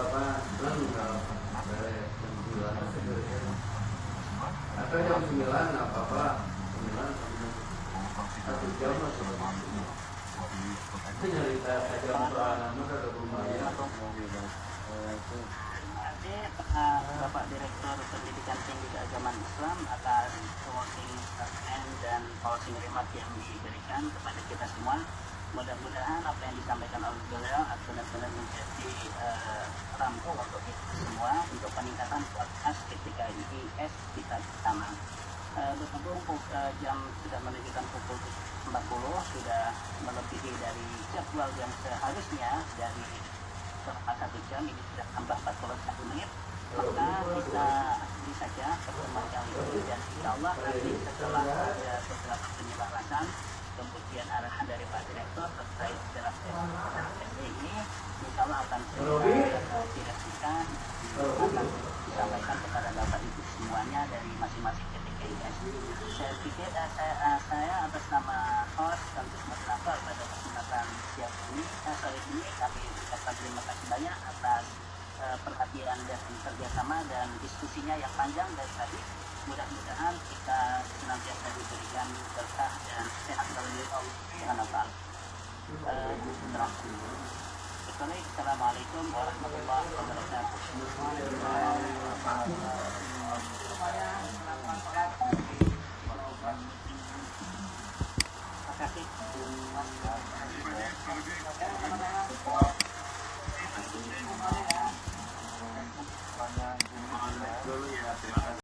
atau jam 9 apa-apa 1 jam itu nyerita saja soal ke rumah ya. Bapak Direktur Pendidikan Tinggi Keagamaan Islam atas closing statement dan closing remark yang diberikan kepada kita semua. Mudah-mudahan apa yang disampaikan oleh beliau benar-benar menjadi rampung untuk kita semua untuk peningkatan kualitas ketika IIS kita bersama. Berhubung jam sudah menunjukkan pukul 40, sudah melebihi dari jadwal yang seharusnya dari selama 1 jam, ini sudah tambah 41 menit, maka kita akhiri saja pertemuan kali ini, dan insya Allah nanti setelah ada beberapa penyelarasan kemudian arahan dari Pak Direktur terkait draft SE ini, insya Allah akan segera direksikan, akan disampaikan kepada Bapak Ibu semuanya dari masing-masing TTKIS. Saya pikir saya atas nama host dan moderator pada kesempatan siang ini, sore ini kami ucapkan terima kasih banyak atas perhatian dan kerjasama dan diskusinya yang panjang dari tadi. Mudah-mudahan kita senantiasa diberikan berkah dan sehat dari Allah Subhanahu wa taala. Assalamualaikum warahmatullahi wabarakatuh.